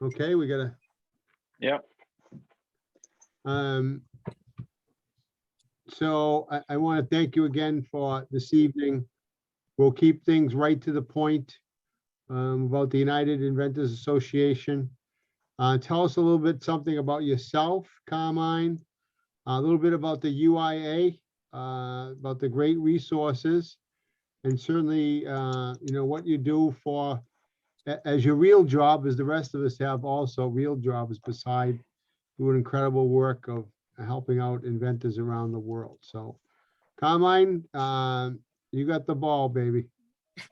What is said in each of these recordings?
Okay, we gotta, Yep. so I want to thank you again for this evening. We'll keep things right to the point about the United Inventors Association. Tell us a little bit something about yourself, Carmine, a little bit about the UIA, about the great resources, and certainly, what you do for, as your real job, as the rest of us have also real jobs beside doing incredible work of helping out inventors around the world. So, Carmine, you got the ball, baby.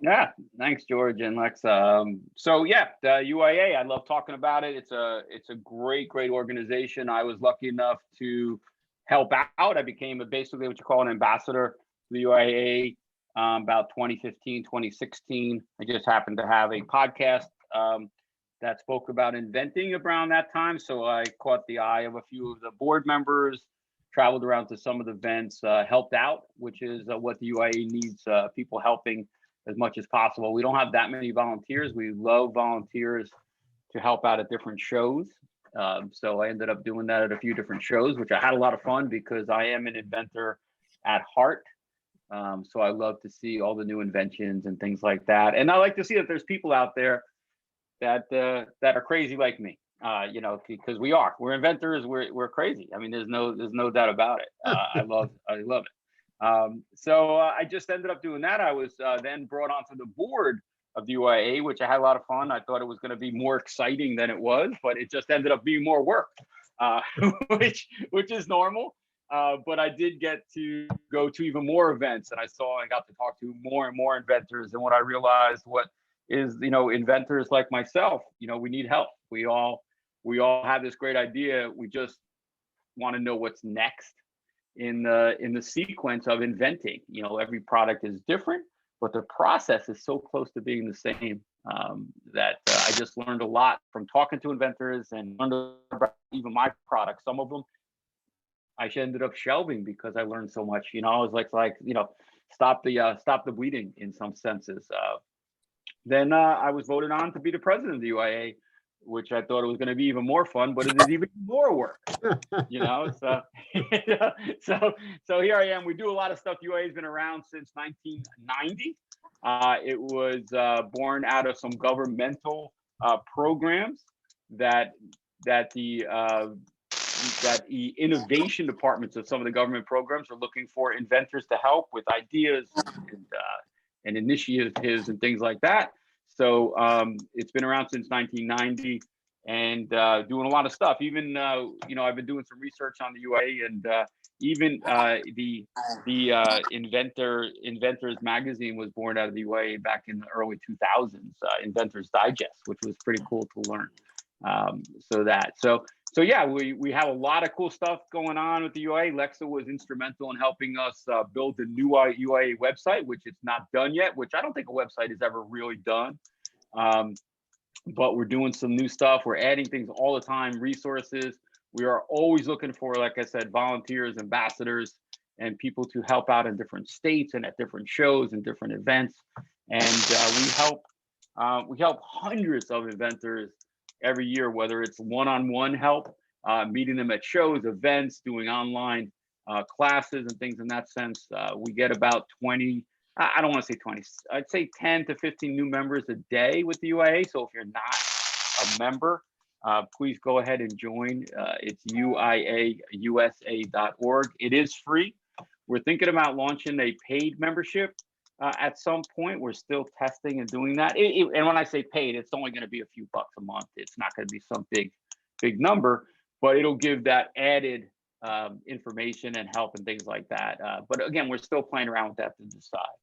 Yeah, thanks, George and Lex. So yeah, the UIA, I love talking about it. It's a great organization. I was lucky enough to help out. I became basically what you call an ambassador to the UIA about 2015, 2016. I just happened to have a podcast that spoke about inventing around that time. So I caught the eye of a few of the board members, traveled around to some of the events, helped out, which is what the UIA needs, people helping as much as possible. We don't have that many volunteers. We love volunteers to help out at different shows. So I ended up doing that at a few different shows, which I had a lot of fun because I am an inventor at heart. So I love to see all the new inventions and things like that. And I like to see that there's people out there that are crazy like me. Because we're inventors, we're crazy. I mean, there's no doubt about it. I love it. So I just ended up doing that. I was then brought onto the board of the UIA, which I had a lot of fun. I thought it was going to be more exciting than it was, but it just ended up being more work, which is normal. But I did get to go to even more events, and I got to talk to more and more inventors. And what I realized, inventors like myself, we need help. We all have this great idea. We just want to know what's next in the sequence of inventing. Every product is different, but the process is so close to being the same that I just learned a lot from talking to inventors and learned about even my products. Some of them I ended up shelving because I learned so much. I was like stop the bleeding in some senses. Then I was voted on to be the president of the UIA, which I thought it was going to be even more fun, but it is even more work. So here I am. We do a lot of stuff. UIA has been around since 1990. It was born out of some governmental programs that the innovation departments of some of the government programs are looking for inventors to help with ideas and initiatives and things like that. So it's been around since 1990 and doing a lot of stuff. Even I've been doing some research on the UIA, and even the Inventors magazine was born out of the UIA back in the early 2000s. Inventors Digest, which was pretty cool to learn. So yeah, we have a lot of cool stuff going on with the UIA. Lexa was instrumental in helping us build the new UIA website, which it's not done yet, which I don't think a website is ever really done. But we're doing some new stuff. We're adding things all the time, resources. We are always looking for, like I said, volunteers, ambassadors, and people to help out in different states and at different shows and different events. And we help hundreds of inventors every year, whether it's one-on-one help, meeting them at shows, events, doing online classes and things in that sense. We get about 20, I don't want to say 20, I'd say 10 to 15 new members a day with the UIA. So if you're not a member, please go ahead and join. It's UIAUSA.org. It is free. We're thinking about launching a paid membership at some point. We're still testing and doing that. And when I say paid, it's only going to be a few bucks a month. It's not going to be some big number, but it'll give that added information and help and things like that. But again, we're still playing around with that to decide.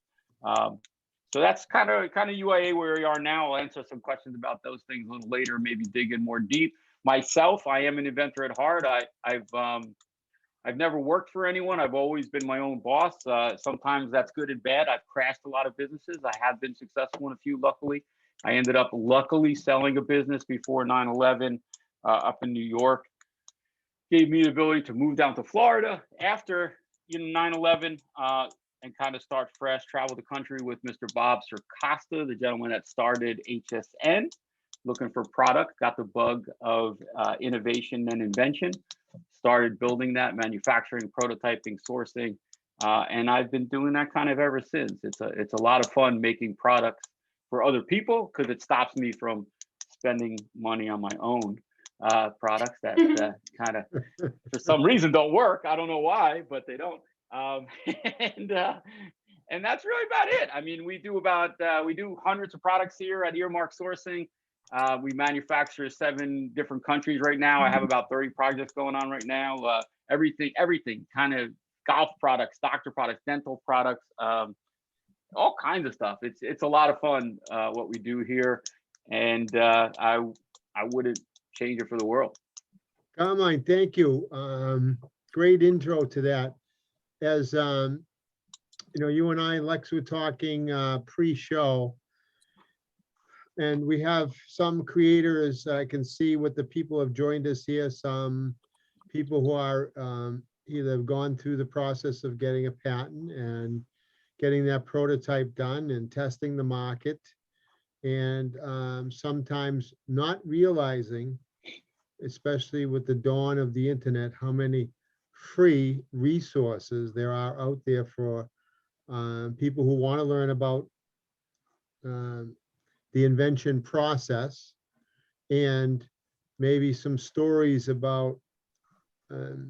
So that's kind of UIA where we are now. I'll answer some questions about those things a little later, maybe dig in more deep. Myself, I am an inventor at heart. I've never worked for anyone. I've always been my own boss. Sometimes that's good and bad. I've crashed a lot of businesses. I have been successful in a few, luckily. I ended up luckily selling a business before 9/11 up in New York. Gave me the ability to move down to Florida after 9/11 and kind of start fresh, travel the country with Mr. Bob Circosta, the gentleman that started HSN, looking for product, got the bug of innovation and invention, started building that, manufacturing, prototyping, sourcing, and I've been doing that kind of ever since. It's a lot of fun making products for other people because it stops me from spending money on my own products that kind of for some reason don't work. I don't know why, but they don't. And that's really about it. I mean, we do hundreds of products here at Earmark Sourcing. We manufacture 7 different countries right now. I have about 30 projects going on right now. Everything kind of golf products, doctor products, dental products, all kinds of stuff. It's a lot of fun what we do here, and I wouldn't change it for the world. Carmine, thank you. Great intro to that. As you know, you and I, Lex, were talking pre-show, and we have some creators. I can see what the people have joined us here. Some people who are either have gone through the process of getting a patent and getting that prototype done and testing the market, and sometimes not realizing, especially with the dawn of the internet, how many free resources there are out there for people who want to learn about the invention process, and maybe some stories about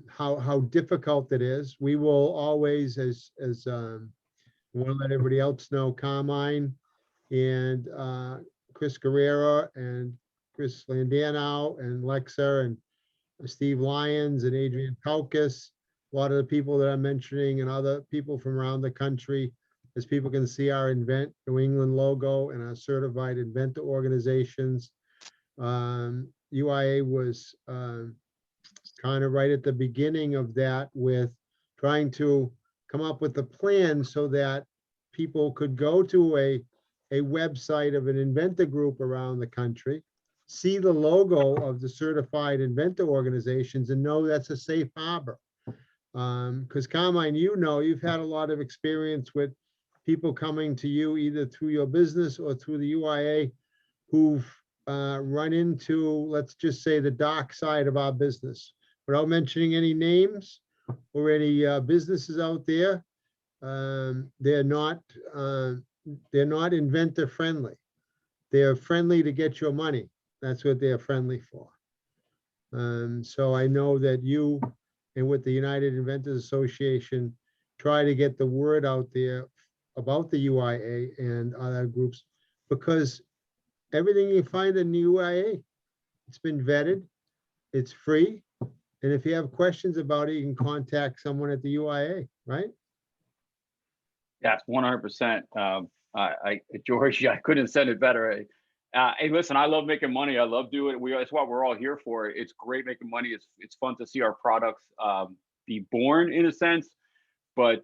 how difficult it is. We will always, as want to let everybody else know, Carmine and Chris Guerrero and Chris Landano and Lexa and Steve Lyons and Adrian Pelkis, a lot of the people that I'm mentioning, and other people from around the country. As people can see, our Invent New England logo and our certified inventor organizations. UIA was kind of right at the beginning of that, with trying to come up with a plan so that people could go to a website of an inventor group around the country, see the logo of the certified inventor organizations, and know that's a safe harbor. Because Carmine, you know, you've had a lot of experience with people coming to you either through your business or through the UIA who've run into, let's just say, the dark side of our business. Without mentioning any names or any businesses out there, they're not inventor friendly. They're friendly to get your money. That's what they're friendly for. So I know that you and with the United Inventors Association try to get the word out there about the UIA and other groups, because everything you find in the UIA, it's been vetted, it's free, and if you have questions about it, you can contact someone at the UIA, right? Yes, 100%. George, I couldn't have said it better. Hey, listen, I love making money. I love doing it. That's what we're all here for. It's great making money. It's fun to see our products be born, in a sense. But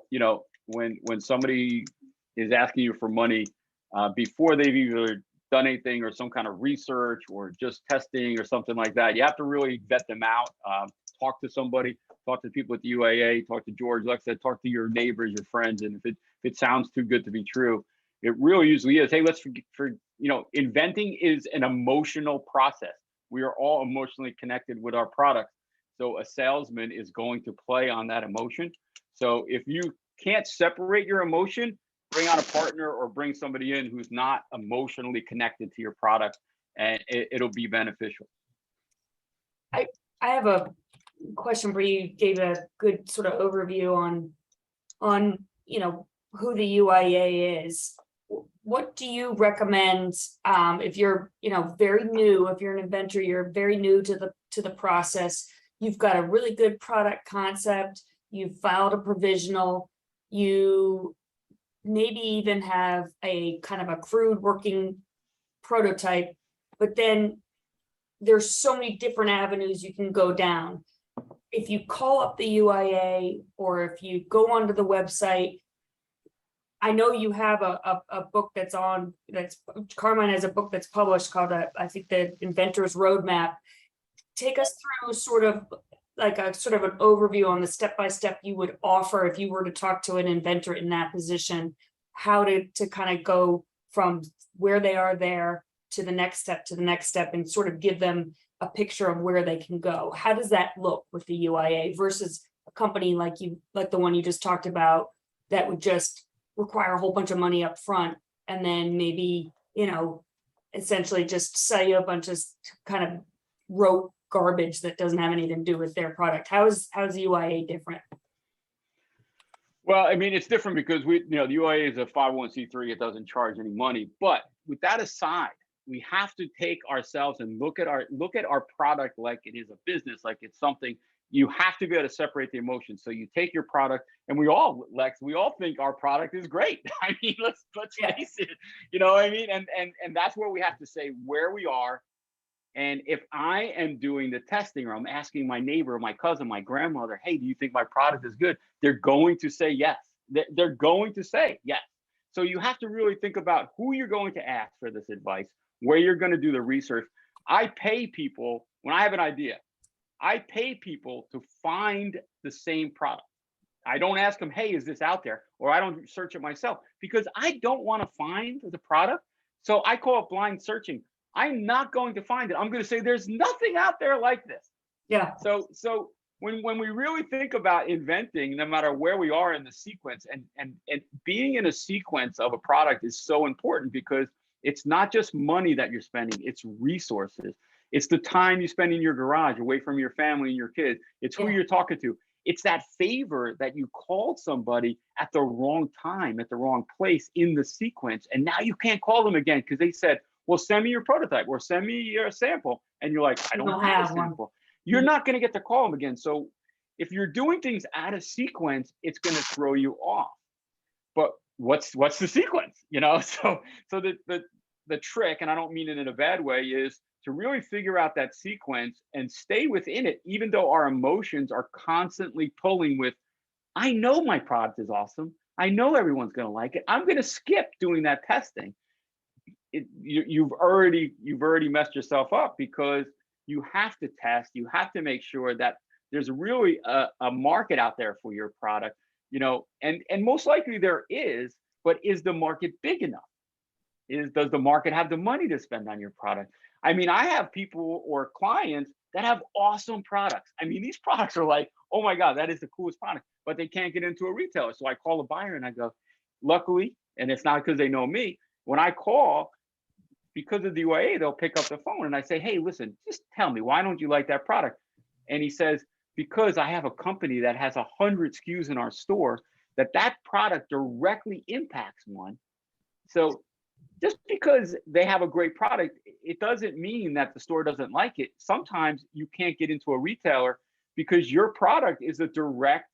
you know, when somebody is asking you for money before they've either done anything or some kind of research or just testing or something like that, you have to really vet them out. Talk to somebody, talk to people at the UAA, talk to George, like I said, talk to your neighbors, your friends, and if it sounds too good to be true, it really usually is. Hey, you know, inventing is an emotional process. We are all emotionally connected with our products. So a salesman is going to play on that emotion. So if you can't separate your emotion, bring on a partner or bring somebody in who's not emotionally connected to your product, and it'll be beneficial. I have a question for you. You gave a good sort of overview on you know who the UIA is. What do you recommend if you're very new, if you're an inventor, you're very new to the process, you've got a really good product concept, you've filed a provisional, you maybe even have a kind of a crude working prototype, but then there's so many different avenues you can go down. If you call up the UIA or if you go onto the website, I know you have a book Carmine has a book that's published called I think the Inventors Roadmap. Take us through sort of an overview on the step-by-step you would offer if you were to talk to an inventor in that position, how to kind of go from where they are there to the next step, to the next step, and sort of give them a picture of where they can go. How does that look with the UIA versus a company like the one you just talked about, that would just require a whole bunch of money up front and then maybe, essentially just sell you a bunch of kind of rote garbage that doesn't have anything to do with their product? How's the UIA different? Well, I mean, it's different because the UIA is a 501c3. It doesn't charge any money. But with that aside, we have to take ourselves and look at our product like it is a business, like it's something. You have to be able to separate the emotions. So you take your product, and we all think our product is great. I mean, let's face it. You know what I mean? And that's where we have to say where we are. And if I am doing the testing, or I'm asking my neighbor, my cousin, my grandmother, hey, do you think my product is good? They're going to say yes. They're going to say yes. So you have to really think about who you're going to ask for this advice, where you're going to do the research. I pay people when I have an idea. I pay people to find the same product. I don't ask them, hey, is this out there? Or I don't search it myself, because I don't want to find the product. So I call it blind searching. I'm not going to find it. I'm going to say there's nothing out there like this. Yeah. So when we really think about inventing, no matter where we are in the sequence, and being in a sequence of a product is so important, because it's not just money that you're spending, it's resources. It's the time you spend in your garage away from your family and your kids. It's who you're talking to. It's that favor that you called somebody at the wrong time, at the wrong place in the sequence. And now you can't call them again because they said, well, send me your prototype or send me your sample. And you're like, I don't have a sample. You're not going to get to call them again. So if you're doing things out of sequence, it's going to throw you off. But what's the sequence? So the trick, and I don't mean it in a bad way, is to really figure out that sequence and stay within it, even though our emotions are constantly pulling with, I know my product is awesome. I know everyone's going to like it. I'm going to skip doing that testing. You've already messed yourself up, because you have to test. You have to make sure that there's really a market out there for your product, and most likely there is, but is the market big enough? Does the market have the money to spend on your product? I mean, I have people or clients that have awesome products. I mean, these products are like, oh my God, that is the coolest product, but they can't get into a retailer. So I call a buyer and I go, luckily, and it's not because they know me, when I call, because of the UIA, they'll pick up the phone and I say, hey, listen, just tell me, why don't you like that product? And he says, because I have a company that has 100 SKUs in our store, that product directly impacts one. So just because they have a great product, it doesn't mean that the store doesn't like it. Sometimes you can't get into a retailer because your product is a direct,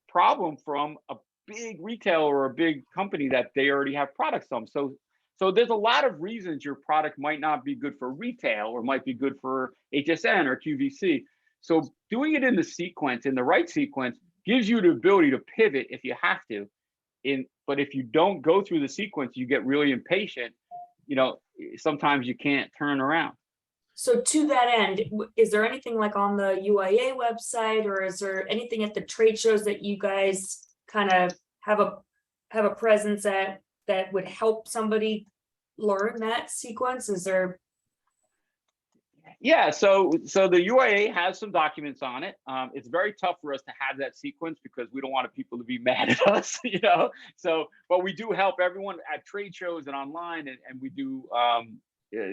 problem from a big retailer or a big company that they already have products from. So there's a lot of reasons your product might not be good for retail or might be good for HSN or QVC. So doing it in the sequence, in the right sequence, gives you the ability to pivot if you have to. But if you don't go through the sequence, you get really impatient. Sometimes you can't turn around. So to that end, is there anything like on the UIA website, or is there anything at the trade shows that you guys kind of have a presence at that would help somebody learn that sequence? Is there? Yeah, so the UIA has some documents on it. It's very tough for us to have that sequence because we don't want people to be mad at us, So, but we do help everyone at trade shows and online, and we do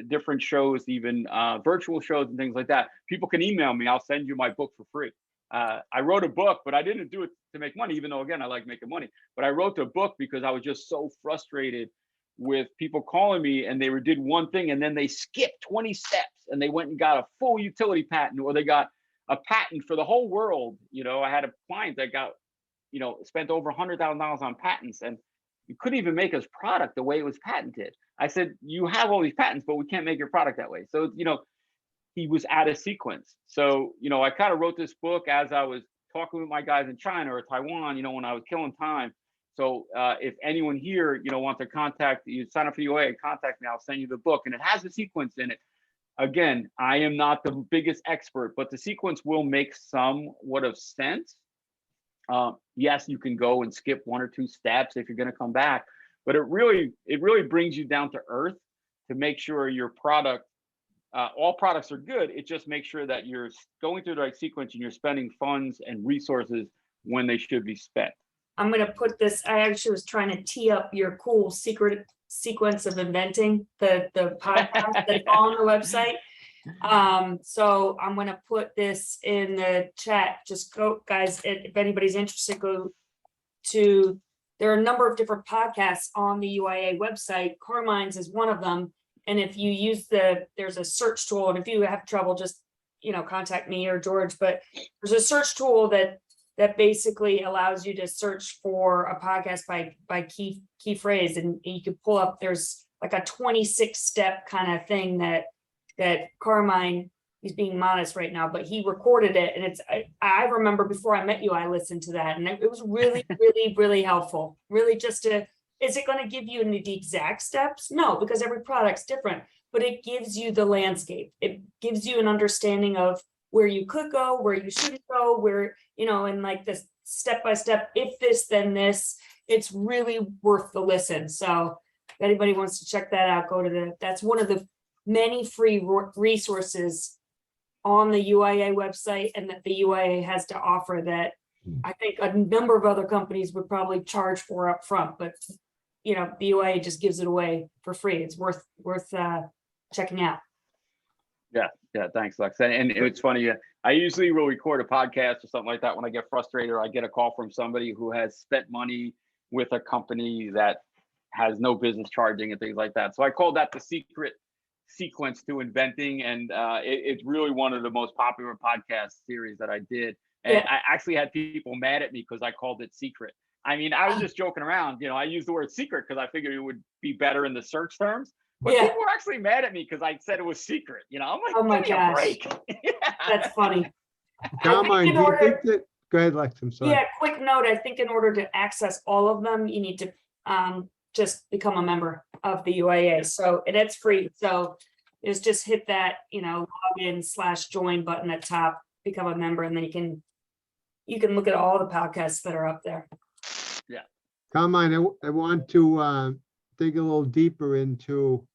different shows, even virtual shows and things like that. People can email me. I'll send you my book for free. I wrote a book, but I didn't do it to make money, even though, again, I like making money. But I wrote the book because I was just so frustrated with people calling me and they did one thing and then they skipped 20 steps and they went and got a full utility patent, or they got a patent for the whole world. I had a client that got, spent over $100,000 on patents, and you couldn't even make his product the way it was patented. I said, you have all these patents, but we can't make your product that way. So, he was out of sequence. So, I kind of wrote this book as I was talking with my guys in China or Taiwan, when I was killing time. So if anyone here, wants to contact you, sign up for UIA, contact me, I'll send you the book. And it has a sequence in it. Again, I am not the biggest expert, but the sequence will make somewhat of sense. Yes, you can go and skip 1 or 2 steps if you're going to come back, but it really brings you down to earth to make sure your product, all products are good. It just makes sure that you're going through the right sequence and you're spending funds and resources when they should be spent. I'm gonna put this, I actually was trying to tee up your cool secret sequence of inventing, the podcast that's on the website. So I'm gonna put this in the chat. Just go, guys, if anybody's interested, go to, there are a number of different podcasts on the UIA website. Carmine's is one of them. And if you use there's a search tool, and if you have trouble, just, contact me or George, but there's a search tool that basically allows you to search for a podcast by key phrase, and you can pull up, there's like a 26-step kind of thing that Carmine, he's being modest right now, but he recorded it, and I remember before I met you, I listened to that, and it was really, really, really helpful. Really, just is it going to give you the exact steps? No, because every product's different, but it gives you the landscape. It gives you an understanding of where you could go, where you shouldn't go, where, and like this step-by-step, if this, then this. It's really worth the listen. So if anybody wants to check that out, go to that's one of the many free resources on the UIA website, and that the UIA has to offer that I think a number of other companies would probably charge for up front, but the UIA just gives it away for free. It's worth checking out. Yeah, thanks, Lex. And it's funny, I usually will record a podcast or something like that when I get frustrated, or I get a call from somebody who has spent money with a company that has no business charging and things like that. So I call that the secret sequence to inventing, and it's really one of the most popular podcast series that I did. And I actually had people mad at me because I called it secret. I mean, I was just joking around. I used the word secret because I figured it would be better in the search terms. But people were actually mad at me because I said it was secret. I'm like, oh my give me a break. That's funny. Carmine, do you think that, go ahead, Lex, I'm sorry. Yeah, quick note, I think in order to access all of them, you need to just become a member of the UIA. So it's free. So just hit that, login/join button at top, become a member, and then you can look at all the podcasts that are up there. Yeah. Carmine, I want to dig a little deeper into,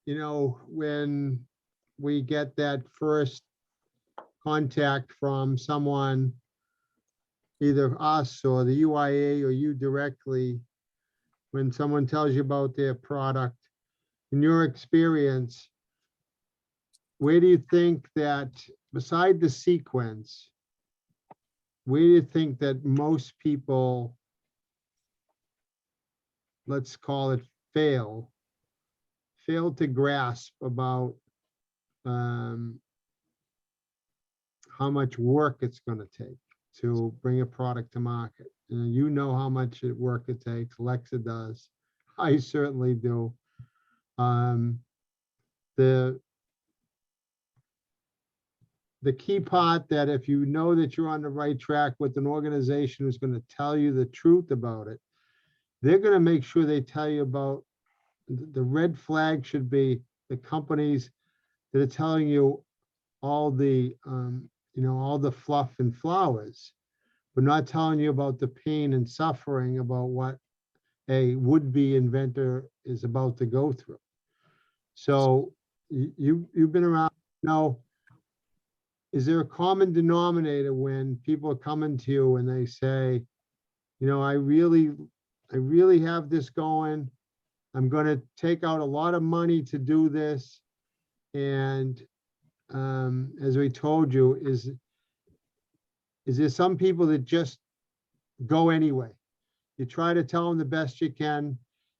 when we get that first contact from someone, either us or the UIA or you directly, when someone tells you about their product, in your experience, where do you think that, beside the sequence, where do you think that most people, let's call it fail to grasp about how much work it's going to take to bring a product to market? You know how much work it takes. Lexa does. I certainly do. The key part, that if you know that you're on the right track with an organization who's going to tell you the truth about it, they're going to make sure they tell you about the red flag. Should be the companies that are telling you all the all the fluff and flowers, but not telling you about the pain and suffering about what a would-be inventor is about to go through. So you've been around. Is there a common denominator when people are coming to you and they say, I really have this going. I'm going to take out a lot of money to do this. And as we told you, is there some people that just go anyway? You try to tell them the best you can,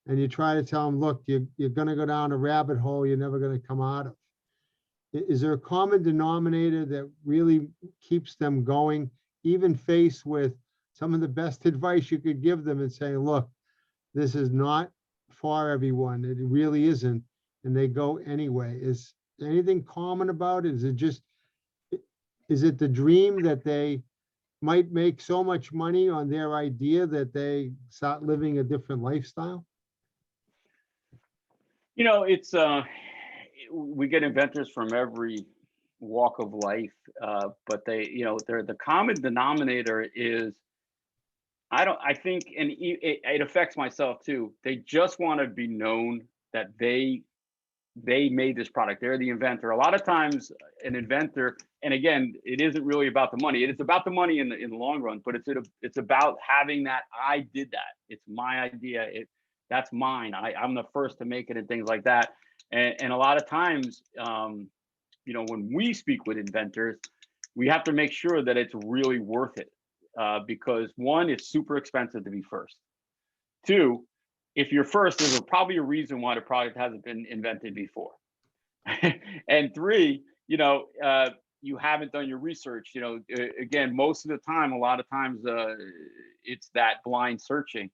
and you try to tell them, look, you're going to go down a rabbit hole you're never going to come out of. Is there a common denominator that really keeps them going, even faced with some of the best advice you could give them, and saying, look, this is not for everyone. It really isn't. And they go anyway. Is there anything common about it? Is it the dream that they might make so much money on their idea that they start living a different lifestyle? It's we get inventors from every walk of life, but they're the common denominator is, I think, and it affects myself too. They just want to be known that they made this product. They're the inventor. A lot of times an inventor, and again, it isn't really about the money. It is about the money in the long run, but it's about having that, I did that. It's my idea. That's mine. I'm the first to make it and things like that. And a lot of times, you know, when we speak with inventors, we have to make sure that it's really worth it. Because one, it's super expensive to be first. Two, if you're first, there's probably a reason why the product hasn't been invented before. And three, you know, you haven't done your research. You know, again, most of the time, a lot of times, it's that blind searching.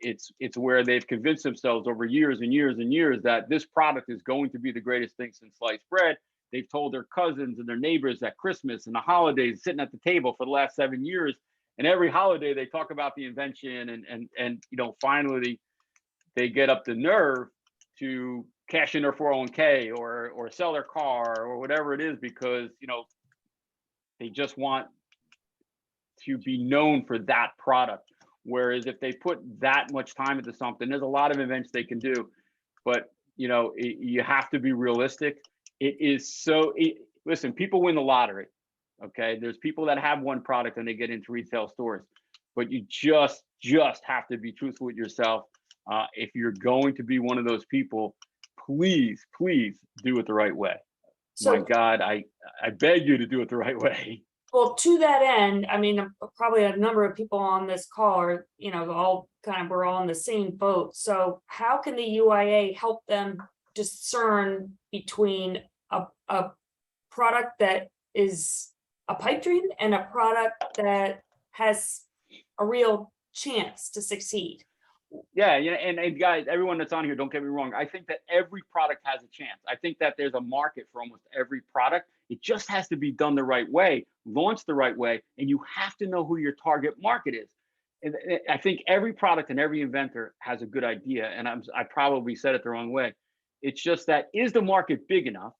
It's where they've convinced themselves over years and years and years that this product is going to be the greatest thing since sliced bread. They've told their cousins and their neighbors at Christmas and the holidays, sitting at the table for the last 7 years. And every holiday they talk about the invention, and you know, finally they get up the nerve to cash in their 401k or sell their car or whatever it is, because, you know, they just want to be known for that product. Whereas if they put that much time into something, there's a lot of inventions they can do, but you know, you have to be realistic. It is so, listen, people win the lottery. Okay, there's people that have one product and they get into retail stores, but you just have to be truthful with yourself. If you're going to be one of those people, please do it the right way. So, my God, I beg you to do it the right way. well, to that end, I mean, probably a number of people on this call are, you know, all kind of, we're all in the same boat. So how can the UIA help them discern between a product that is a pipe dream and a product that has a real chance to succeed? Yeah, and guys, everyone that's on here, don't get me wrong. I think that every product has a chance. I think that there's a market for almost every product. It just has to be done the right way, launched the right way, and you have to know who your target market is. And I think every product and every inventor has a good idea, and I probably said it the wrong way. It's just that, is the market big enough?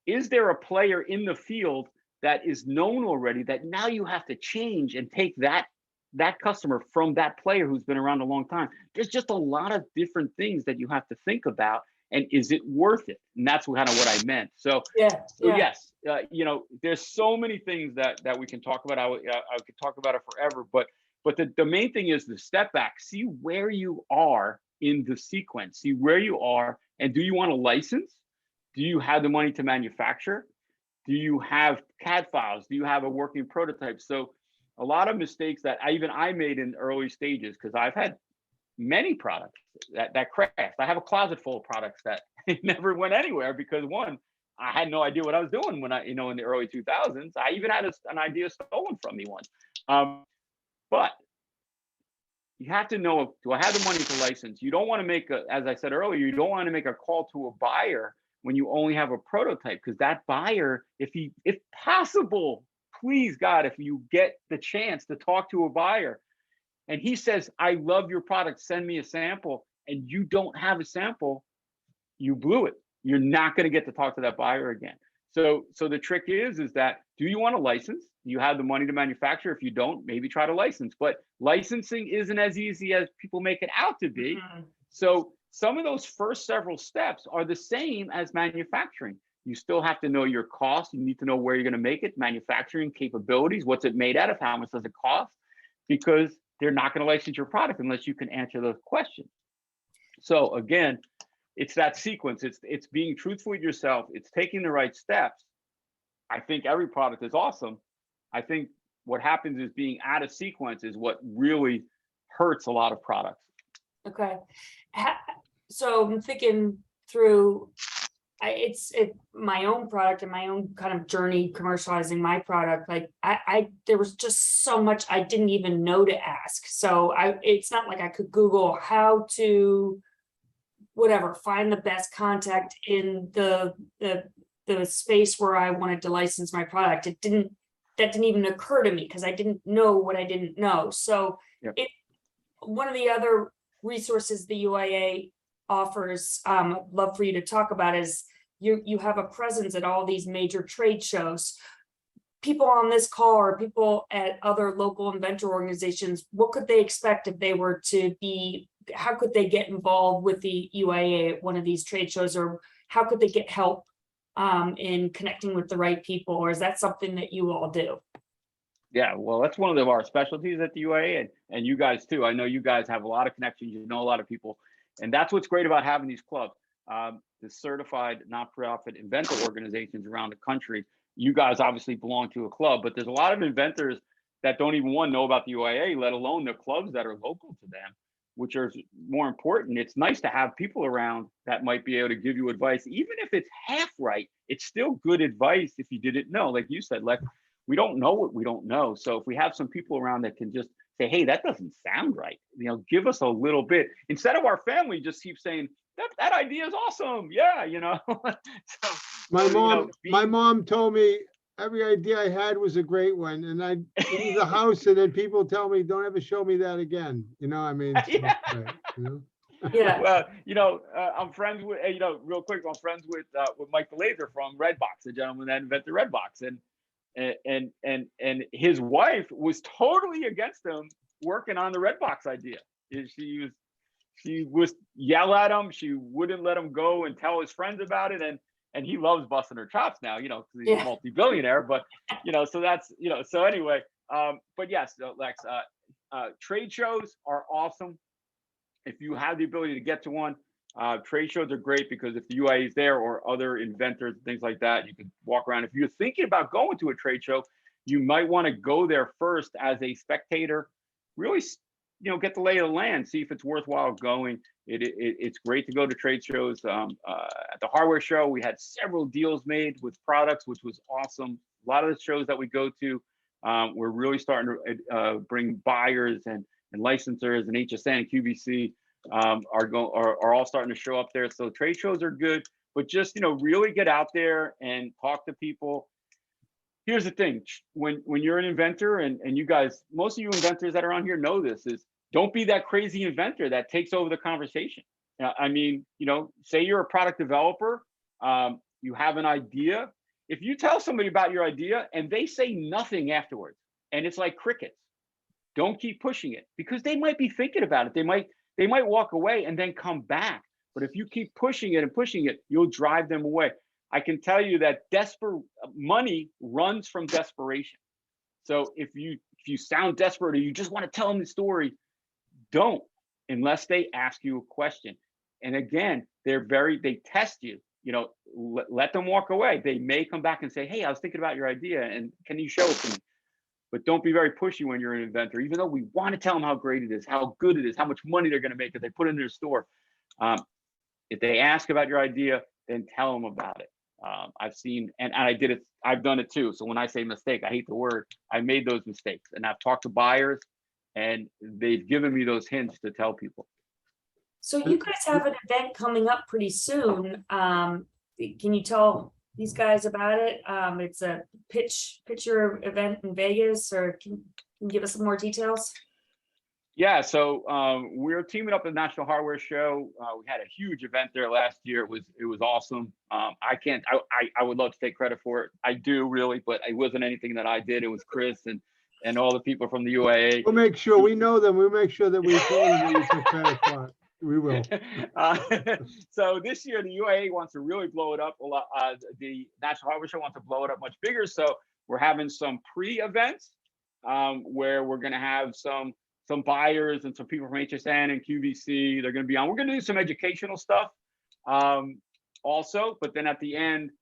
Is there a player in the field that is known already that now you have to change and take that customer from that player who's been around a long time? There's just a lot of different things that you have to think about, and is it worth it? And that's kind of what I meant. So yes, you know, there's so many things that we can talk about. I could talk about it forever, but the main thing is to step back, see where you are in the sequence, see where you are, and do you want a license? Do you have the money to manufacture? Do you have CAD files? Do you have a working prototype? So a lot of mistakes that I made in early stages, because I've had many products that crashed. I have a closet full of products that never went anywhere because, one, I had no idea what I was doing when in the early 2000s. I even had an idea stolen from me once. But you have to know, do I have the money to license? You don't want to make as I said earlier, you don't want to make a call to a buyer when you only have a prototype, because that buyer, if possible, please God, if you get the chance to talk to a buyer and he says, I love your product, send me a sample, and you don't have a sample, you blew it. You're not going to get to talk to that buyer again. So the trick is that, do you want a license? Do you have the money to manufacture? If you don't, maybe try to license. But licensing isn't as easy as people make it out to be. Mm-hmm. So some of those first several steps are the same as manufacturing. You still have to know your cost. You need to know where you're going to make it, manufacturing capabilities, what's it made out of, how much does it cost, because they're not going to license your product unless you can answer those questions. So again, it's that sequence. It's being truthful with yourself. It's taking the right steps. I think every product is awesome. I think what happens is being out of sequence is what really hurts a lot of products. Okay. So I'm thinking through, it's my own product and my own kind of journey commercializing my product. Like there was just so much I didn't even know to ask. So it's not like I could Google how to find the best contact in the space where I wanted to license my product. That didn't even occur to me because I didn't know what I didn't know. So yep. One of the other resources the UIA offers, I'd love for you to talk about, is you have a presence at all these major trade shows. People on this call or people at other local inventor organizations, what could they expect if they were to be how could they get involved with the UIA at one of these trade shows, or how could they get help in connecting with the right people, or is that something that you all do? Yeah, well, that's one of our specialties at the UIA, and you guys too. I know you guys have a lot of connections, you know a lot of people, and that's what's great about having these clubs. The certified nonprofit inventor organizations around the country. You guys obviously belong to a club, but there's a lot of inventors that don't even want to know about the UIA, let alone the clubs that are local to them, which are more important. It's nice to have people around that might be able to give you advice, even if it's half right. It's still good advice if you didn't know, like you said, like we don't know what we don't know. So if we have some people around that can just say, hey, that doesn't sound right, give us a little bit, instead of our family just keep saying that idea is awesome. Yeah, So, my mom told me every idea I had was a great one, and I'd leave the house and then people tell me, don't ever show me that again. I mean, Yeah. Yeah. Well, I'm friends with, real quick, I'm friends with Mike DeLaser from Redbox, the gentleman that invented Redbox, and his wife was totally against him working on the Redbox idea. She was yell at him. She wouldn't let him go and tell his friends about it, and he loves busting her chops now, because he's a multi-billionaire. But so that's so anyway. But yes, Lex, trade shows are awesome. If you have the ability to get to one, trade shows are great because if the UIA is there or other inventors and things like that, you can walk around. If you're thinking about going to a trade show, you might want to go there first as a spectator. Really, get the lay of the land, see if it's worthwhile going. It's great to go to trade shows. At the hardware show, we had several deals made with products, which was awesome. A lot of the shows that we go to, we're really starting to bring buyers and licensors, and HSN and QVC are all starting to show up there. So trade shows are good, but just really get out there and talk to people. Here's the thing: when you're an inventor, and you guys, most of you inventors that are on here know this, is don't be that crazy inventor that takes over the conversation. I mean, say you're a product developer, you have an idea. If you tell somebody about your idea and they say nothing afterwards, and it's like crickets, don't keep pushing it, because they might be thinking about it. They might walk away and then come back. But if you keep pushing it and pushing it, you'll drive them away. I can tell you that money runs from desperation. So if you sound desperate or you just want to tell them the story, don't, unless they ask you a question. And again, they test you. Let them walk away. They may come back and say, hey, I was thinking about your idea, and can you show it to me? But don't be very pushy when you're an inventor, even though we want to tell them how great it is, how good it is, how much money they're going to make if they put it in their store. If they ask about your idea, then tell them about it. I've seen, and I did it, I've done it too. So when I say mistake, I hate the word, I made those mistakes, and I've talked to buyers and they've given me those hints to tell people. So you guys have an event coming up pretty soon. Can you tell these guys about it? It's a pitcher event in Vegas, or can you give us some more details? Yeah, so we're teaming up at the National Hardware Show. We had a huge event there last year. It was awesome. I would love to take credit for it. I do really, but it wasn't anything that I did. It was Chris and all the people from the UIA. We'll make sure we know them. We'll make sure that we told them that you took credit for it. We will. So this year, the UIA wants to really blow it up a lot. The National Hardware Show wants to blow it up much bigger. So we're having some pre-events where we're going to have some buyers and some people from HSN and QVC. They're going to be on. We're going to do some educational stuff also. But then at the end,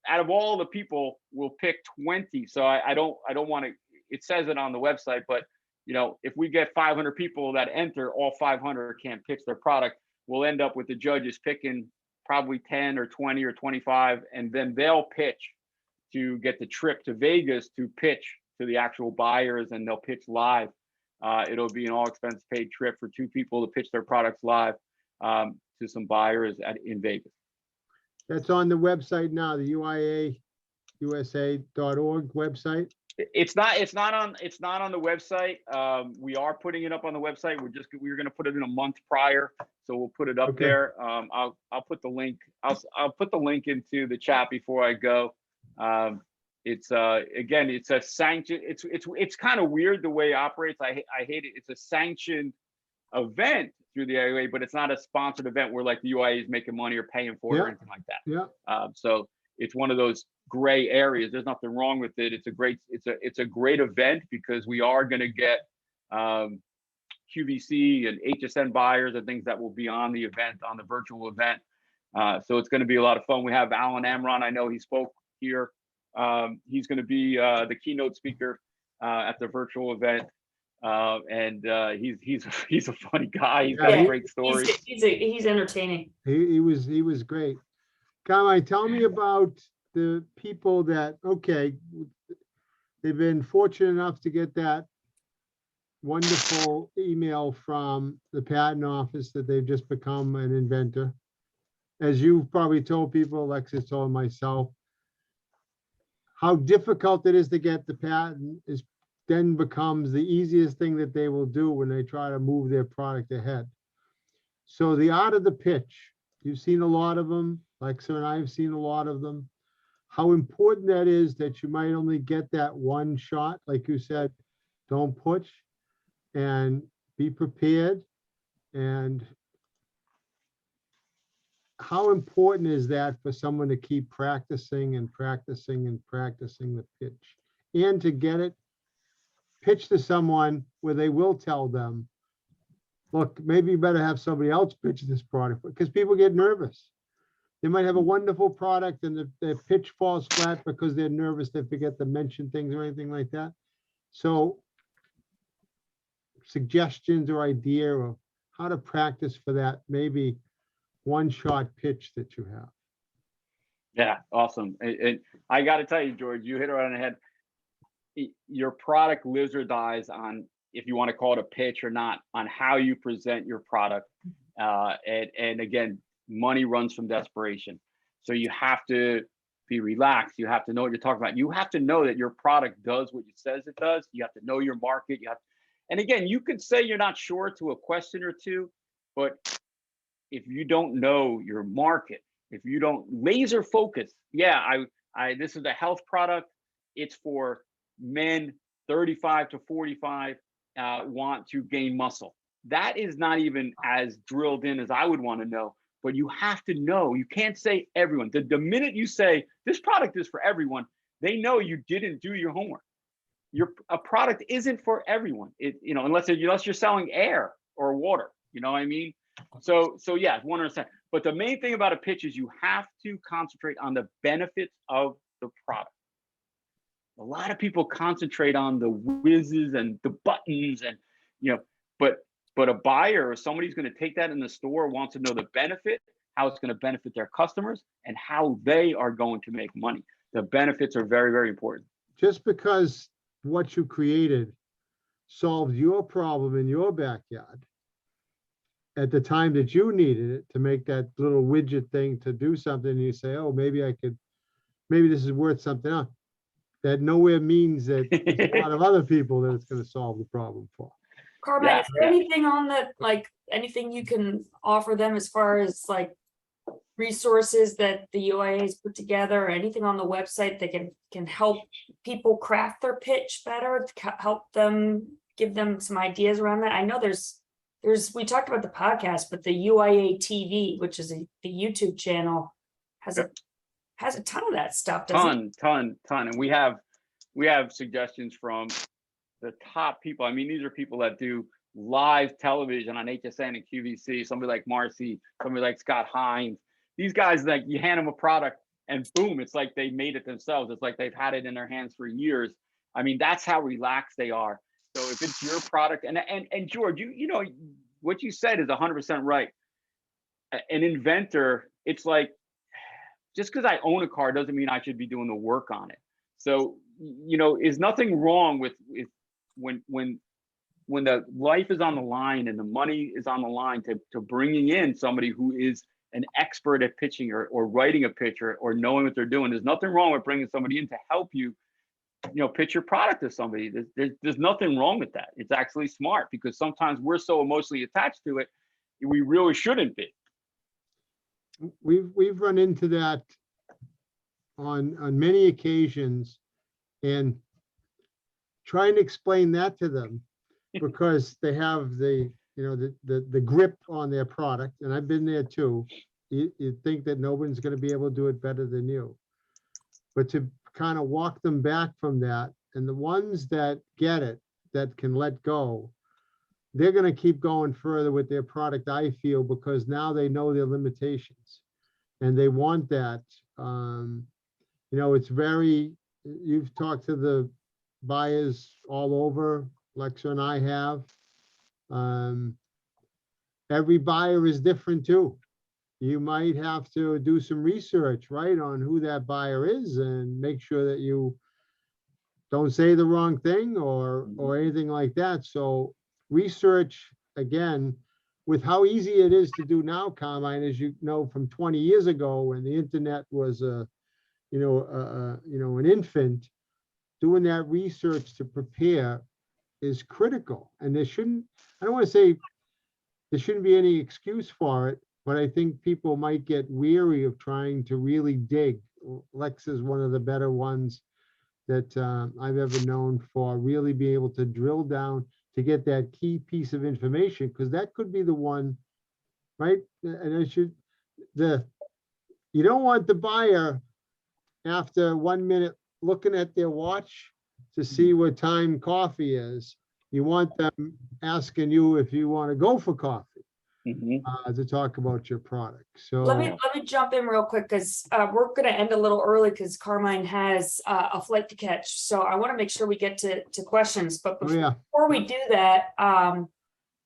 out of all the people, we'll pick 20. So I don't want to. It says it on the website, but if we get 500 people that enter, all 500 can't pitch their product. We'll end up with the judges picking probably 10 or 20 or 25, and then they'll pitch to get the trip to Vegas to pitch to the actual buyers, and they'll pitch live. It'll be an all expense paid trip for 2 people to pitch their products live to some buyers in Vegas. That's on the website now, the UIAUSA.org website. It's not on the website. We are putting it up on the website. We're going to put it in a month prior, so we'll put it up there. I'll put the link. I'll put the link into the chat before I go. It's again, it's a sanction. It's kind of weird the way it operates. I hate it. It's a sanctioned event through the UIA, but it's not a sponsored event where like the UIA is making money or paying for it Yeah. or anything like that. Yeah, So it's one of those gray areas. There's nothing wrong with it. It's a great event because we are going to get QVC and HSN buyers and things that will be on the event, on the virtual event. So it's going to be a lot of fun. We have Alan Amron. I know he spoke here. He's going to be the keynote speaker at the virtual event. And he's a funny guy. He's got Yeah, a great story. He's entertaining. he was great. Carmine, tell me about the people that, okay, they've been fortunate enough to get that wonderful email from the patent office that they've just become an inventor. As you've probably told people, Alexis told myself, how difficult it is to get the patent is then becomes the easiest thing that they will do when they try to move their product ahead. So the art of the pitch, you've seen a lot of them, Alexa and I have seen a lot of them. How important that is that you might only get that one shot, like you said, don't push and be prepared. And how important is that for someone to keep practicing and practicing and practicing the pitch and to get it pitched to someone where they will tell them, look, maybe you better have somebody else pitch this product, because people get nervous. They might have a wonderful product and the pitch falls flat because they're nervous. They forget to mention things or anything like that. So suggestions or idea of how to practice for that maybe one shot pitch that you have. Yeah, awesome. And I got to tell you, George, you hit it right on the head. Your product lives or dies on, if you want to call it a pitch or not, on how you present your product. And again, money runs from desperation. So you have to be relaxed. You have to know what you're talking about. You have to know that your product does what it says it does. You have to know your market. And again, you could say you're not sure to a question or two, but if you don't know your market, if you don't laser focus, yeah, this is a health product. It's for men 35 to 45 want to gain muscle. That is not even as drilled in as I would want to know, but you have to know. You can't say everyone. The minute you say this product is for everyone, they know you didn't do your homework. A product isn't for everyone. Unless you're selling air or water, you know what I mean? So yeah, 100%. But the main thing about a pitch is you have to concentrate on the benefits of the product. A lot of people concentrate on the whizzes and the buttons and, but a buyer or somebody who's going to take that in the store wants to know the benefit, how it's going to benefit their customers, and how they are going to make money. The benefits are very, very important. Just because what you created solved your problem in your backyard at the time that you needed it to make that little widget thing to do something, and you say, oh, maybe this is worth something else. That nowhere means that there's a lot of other people that it's going to solve the problem for. Carmine, is there anything on anything you can offer them as far as resources that the UIA has put together, or anything on the website that can help people craft their pitch better, help them, give them some ideas around that? I know we talked about the podcast, but the UIA TV, which is the YouTube channel, has a ton of that stuff. Ton. And we have suggestions from the top people. I mean, these are people that do live television on HSN and QVC, somebody like Marcy, somebody like Scott Hines. These guys, like, you hand them a product and boom, it's like they made it themselves. It's like they've had it in their hands for years. I mean, that's how relaxed they are. So if it's your product, and George, you know what you said is 100% right. An inventor, it's like, just because I own a car doesn't mean I should be doing the work on it. So, is nothing wrong with when the life is on the line and the money is on the line to bringing in somebody who is an expert at pitching or writing a pitch or knowing what they're doing. There's nothing wrong with bringing somebody in to help you, pitch your product to somebody. There's nothing wrong with that. It's actually smart, because sometimes we're so emotionally attached to it, we really shouldn't be. We've run into that on many occasions, and trying to explain that to them, because they have the the grip on their product, and I've been there too. You think that nobody's going to be able to do it better than you. But to kind of walk them back from that, and the ones that get it, that can let go, they're going to keep going further with their product, I feel, because now they know their limitations and they want that. It's very, you've talked to the buyers all over, Lexa and I have. Every buyer is different too. You might have to do some research, right, on who that buyer is and make sure that you don't say the wrong thing or anything like that. So research, again, with how easy it is to do now, Carmine, as you know, from 20 years ago when the internet was an infant, doing that research to prepare is critical. And I don't want to say there shouldn't be any excuse for it, but I think people might get weary of trying to really dig. Lex is one of the better ones that I've ever known for really being able to drill down to get that key piece of information, because that could be the one, right? And you don't want the buyer after 1 minute looking at their watch to see what time coffee is. You want them asking you if you want to go for coffee. To talk about your product. So let me jump in real quick, because we're going to end a little early because Carmine has a flight to catch. So I want to make sure we get to questions. But before we do that,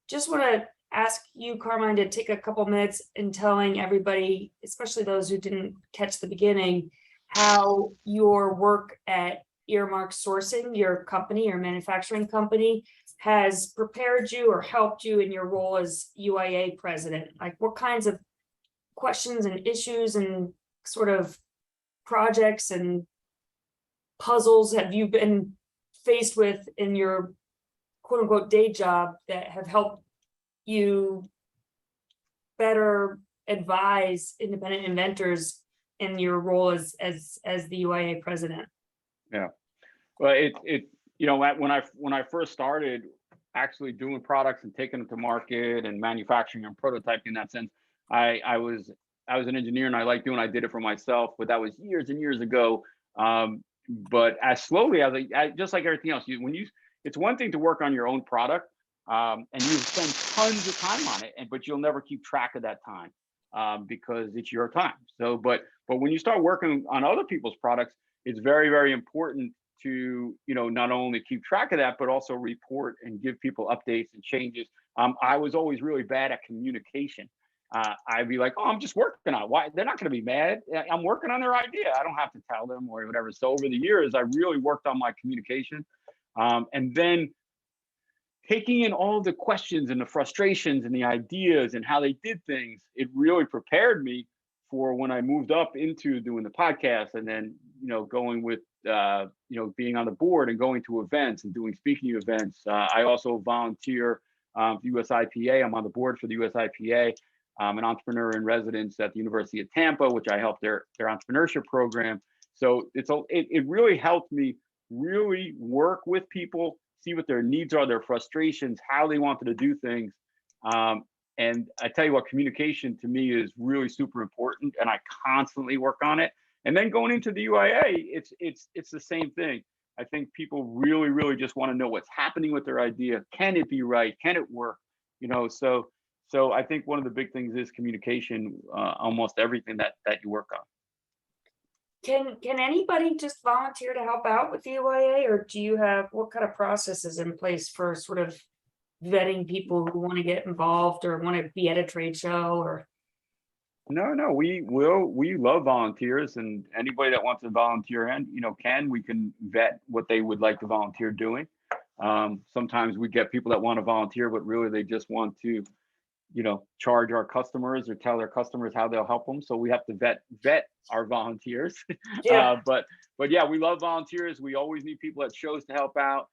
just want to ask you, Carmine, to take a couple minutes in telling everybody, especially those who didn't catch the beginning, how your work at Earmark Sourcing, your company, your manufacturing company, has prepared you or helped you in your role as UIA president. Like, what kinds of questions and issues and sort of projects and puzzles have you been faced with in your quote unquote day job that have helped you better advise independent inventors in your role as the UIA president? Yeah, well, when I first started actually doing products and taking them to market and manufacturing and prototyping in that sense, I was an engineer and I did it for myself, but that was years and years ago. But as slowly as I just like everything else, it's one thing to work on your own product, and you spend tons of time on it, but you'll never keep track of that time because it's your time. So, but when you start working on other people's products, it's very, very important to, not only keep track of that, but also report and give people updates and changes. I was always really bad at communication. I'd be like, oh, I'm just working on it. Why? They're not going to be mad. I'm working on their idea. I don't have to tell them or whatever. So over the years, I really worked on my communication. And then taking in all the questions and the frustrations and the ideas and how they did things, it really prepared me for when I moved up into doing the podcast, and then, going with, being on the board and going to events and doing speaking events. I also volunteer for USIPA. I'm on the board for the USIPA. I'm an entrepreneur in residence at the University of Tampa, which I help their entrepreneurship program. So it really helped me really work with people, see what their needs are, their frustrations, how they wanted to do things. And I tell you what, communication to me is really super important, and I constantly work on it. And then going into the UIA, it's the same thing. I think people really, really just want to know what's happening with their idea. Can it be right? Can it work? So I think one of the big things is communication, almost everything that you work on. Can anybody just volunteer to help out with the UIA, or do you have, what kind of processes in place for sort of vetting people who want to get involved or want to be at a trade show? Or No, we love volunteers, and anybody that wants to volunteer and we can vet what they would like to volunteer doing. Sometimes we get people that want to volunteer, but really they just want to charge our customers or tell their customers how they'll help them. So we have to vet our volunteers. Yeah. But yeah, we love volunteers. We always need people at shows to help out,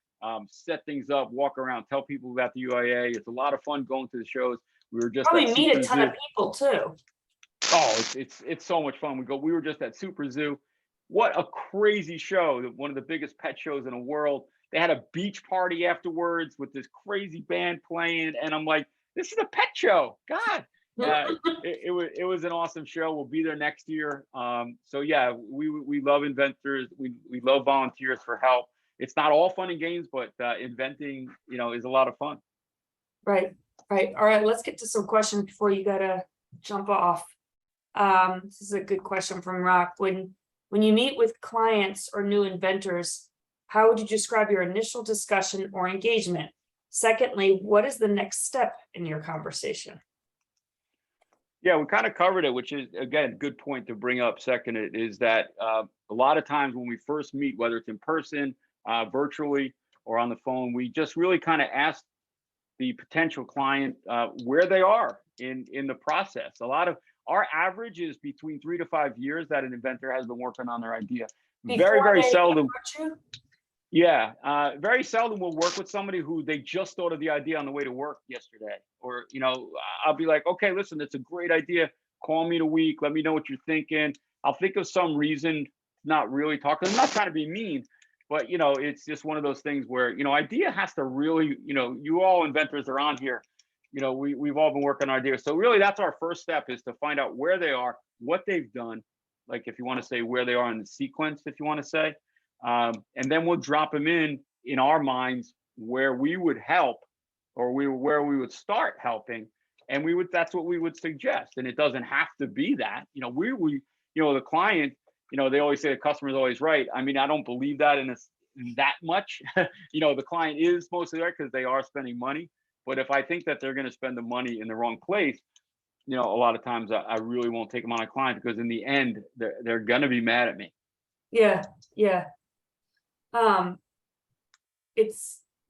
set things up, walk around, tell people about the UIA. It's a lot of fun going to the shows. We were just probably meet a ton of people too. Oh, it's so much fun. We were just at Super Zoo. What a crazy show. One of the biggest pet shows in the world. They had a beach party afterwards with this crazy band playing. And I'm like, this is a pet show. God, it was an awesome show. We'll be there next year. So yeah, we love Inventors. We love volunteers for help. It's not all fun and games, but inventing, is a lot of fun. Right, right. All right, let's get to some questions before you gotta jump off. This is a good question from Rock. When you meet with clients or new inventors, how would you describe your initial discussion or engagement? Secondly, what is the next step in your conversation? Yeah, we kind of covered it, which is, again, good point to bring up. Second, is that a lot of times when we first meet, whether it's in person, virtually, or on the phone, we just really kind of ask the potential client where they are in the process. A lot of our average is between 3 to 5 years that an inventor has been working on their idea. Very seldom. Yeah, very seldom we'll work with somebody who they just thought of the idea on the way to work yesterday. Or, I'll be like, okay, listen, it's a great idea. Call me in a week. Let me know what you're thinking. I'll think of some reason not really talk. I'm not trying to be mean, but, it's just one of those things where, idea has to really, you all inventors are on here. We've all been working on ideas. So really that's our first step, is to find out where they are, what they've done. Like, if you want to say where they are in the sequence, if you want to say. And then we'll drop them in our minds where we would help, or where we would start helping, and that's what we would suggest. And it doesn't have to be that, the client, they always say the customer is always right. I mean, I don't believe that in that much. The client is mostly right because they are spending money. But if I think that they're going to spend the money in the wrong place, a lot of times I really won't take them on a client, because in the end, they're going to be mad at me. Yeah.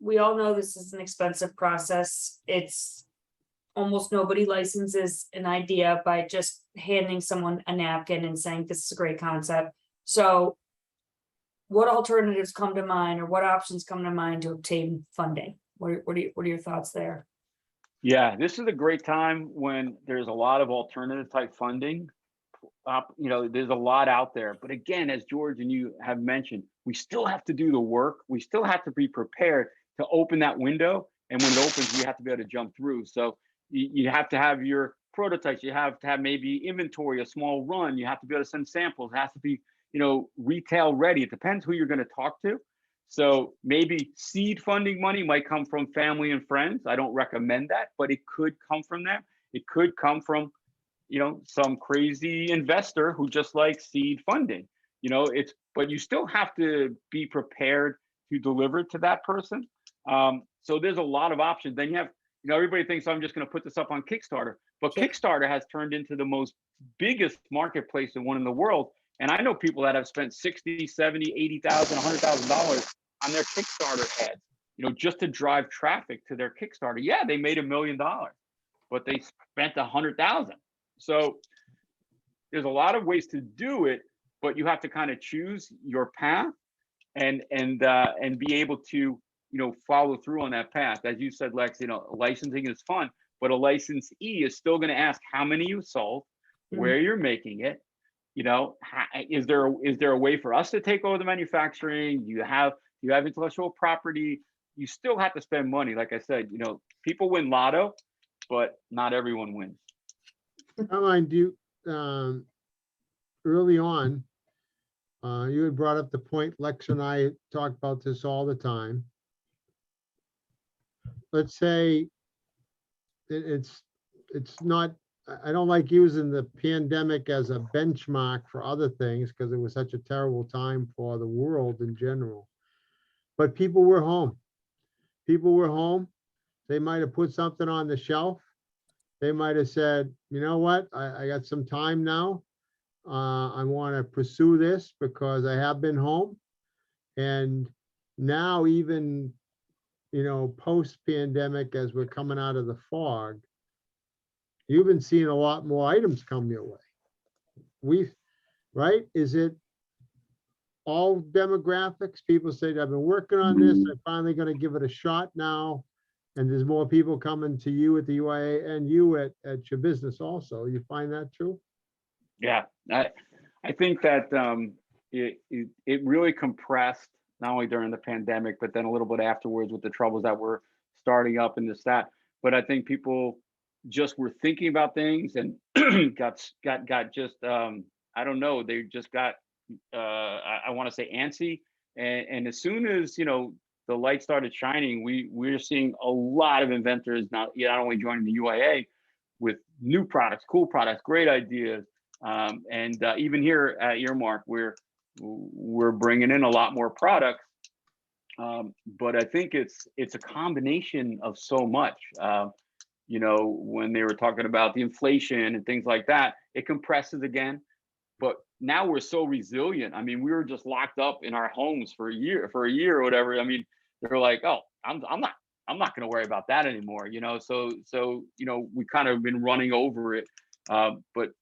We all know this is an expensive process. It's almost nobody licenses an idea by just handing someone a napkin and saying, this is a great concept. So what alternatives come to mind, or what options come to mind to obtain funding? What are your thoughts there? Yeah, this is a great time when there's a lot of alternative type funding. There's a lot out there, but again, as George and you have mentioned, we still have to do the work. We still have to be prepared to open that window, and when it opens, we have to be able to jump through. So you have to have your prototypes. You have to have maybe inventory, a small run. You have to be able to send samples. It has to be, retail ready. It depends who you're going to talk to. So maybe seed funding money might come from family and friends. I don't recommend that, but it could come from them. It could come from some crazy investor who just likes seed funding. But you still have to be prepared to deliver to that person. So there's a lot of options. Then you have, everybody thinks, I'm just going to put this up on Kickstarter, but Kickstarter has turned into the most biggest marketplace in the world. And I know people that have spent 60, 70, $80,000, $100,000 on their Kickstarter ads, just to drive traffic to their Kickstarter. Yeah, they made $1 million, but they spent 100,000. So there's a lot of ways to do it, but you have to kind of choose your path and be able to, follow through on that path. As you said, Lex, licensing is fun, but a licensee is still going to ask how many you sold, where you're making it. Is there a way for us to take over the manufacturing? Do you have intellectual property? You still have to spend money. Like I said, people win lotto, but not everyone wins. Caroline, early on, you had brought up the point, Lex and I talk about this all the time. Let's say it's not, I don't like using the pandemic as a benchmark for other things, because it was such a terrible time for the world in general. But people were home. They might have put something on the shelf. They might have said, you know what, I got some time now. I want to pursue this because I have been home. And now, even, post-pandemic, as we're coming out of the fog, you've been seeing a lot more items come your way. Right? Is it all demographics? People say, I've been working on this. I'm finally going to give it a shot now. And there's more people coming to you at the UIA and you at your business also. You find that true? Yeah, I think that it really compressed, not only during the pandemic, but then a little bit afterwards with the troubles that were starting up and this, that. but I think people just were thinking about things and got just I don't know, they just got I want to say antsy, and as soon as the light started shining, we're seeing a lot of inventors now, not only joining the UIA with new products, cool products, great ideas, and even here at Earmark, we're bringing in a lot more products. But I think it's a combination of so much. When they were talking about the inflation and things like that, it compresses again. But now we're so resilient. I mean, we were just locked up in our homes for a year or whatever. I mean, they're like, oh, I'm not going to worry about that anymore. So we kind of been running over it. But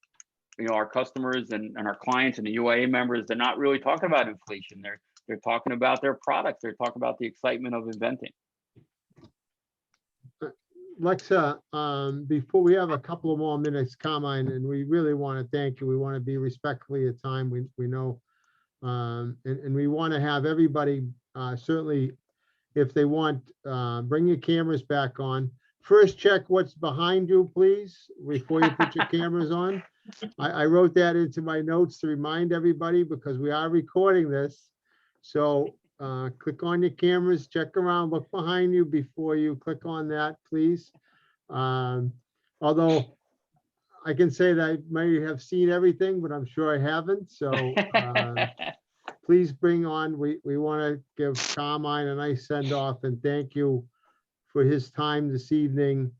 our customers and our clients and the UIA members, they're not really talking about inflation. They're talking about their products. They're talking about the excitement of inventing. Lexa, before we have a couple of more minutes, Carmine, and we really want to thank you. We want to be respectfully of time. We know, and we want to have everybody certainly, if they want, bring your cameras back on. First, check what's behind you, please, before you put your cameras on. I wrote that into my notes to remind everybody because we are recording this. So click on your cameras, check around, look behind you before you click on that, please. Although I can say that I may have seen everything, but I'm sure I haven't. So please bring on, we want to give Carmine a nice send off and thank you for his time this evening.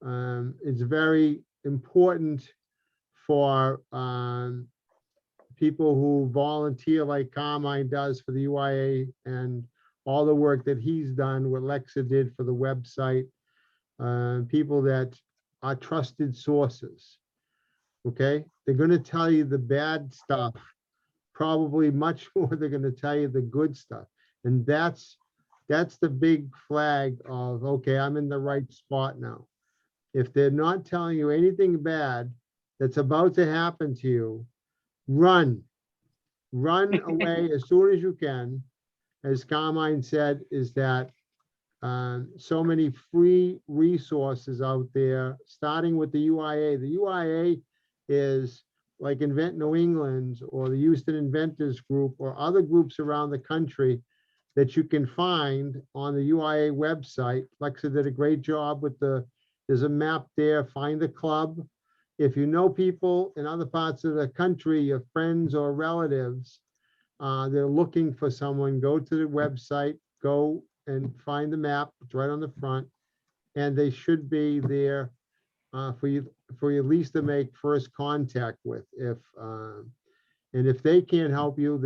It's very important for people who volunteer like Carmine does for the UIA and all the work that he's done, what Lexa did for the website, people that are trusted sources, okay? They're gonna tell you the bad stuff, probably much more they're gonna tell you the good stuff. And that's the big flag of, okay, I'm in the right spot now. If they're not telling you anything bad that's about to happen to you, run away as soon as you can. As Carmine said, is that so many free resources out there, starting with the UIA. The UIA is like Invent New England or the Houston Inventors Group or other groups around the country that you can find on the UIA website. Lexa did a great job with there's a map there, find the club. If you know people in other parts of the country, your friends or relatives, they're looking for someone, go to the website, go and find the map, it's right on the front, and they should be there for you at least to make first contact with. And if they can't help you,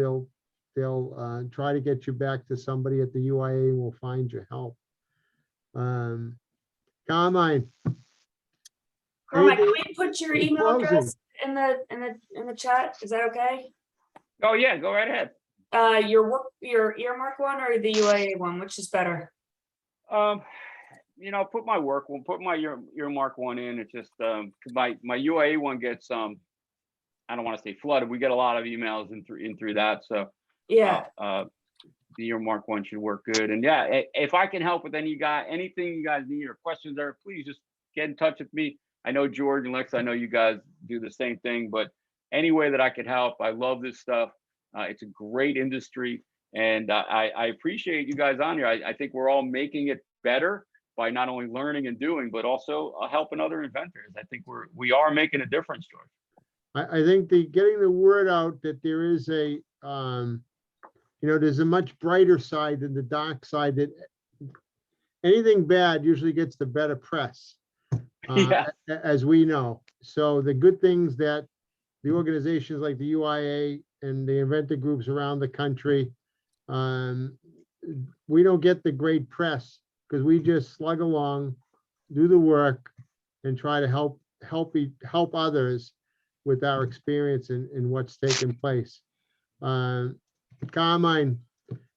they'll try to get you back to somebody at the UIA and will find your help. Carmine. Carmine, can we put your email closing. address in the chat? Is that okay? Oh yeah, go right ahead. Your Earmark one or the UIA one, which is better? Put my work one, put my Earmark one in. It's just my UIA one gets I don't want to say flooded. We get a lot of emails in through that. So Yeah. The Earmark one should work good. And yeah, if I can help with anything you guys need or questions there, please just get in touch with me. I know George and Lex, I know you guys do the same thing, but any way that I could help, I love this stuff. It's a great industry, and I appreciate you guys on here. I think we're all making it better by not only learning and doing, but also helping other inventors. I think we are making a difference, George. I think getting the word out that there is there's a much brighter side than the dark side, that anything bad usually gets the better press. Yeah. As we know. So the good things that the organizations like the UIA and the inventor groups around the country, we don't get the great press because we just slug along, do the work, and try to help others with our experience in what's taken place. Carmine,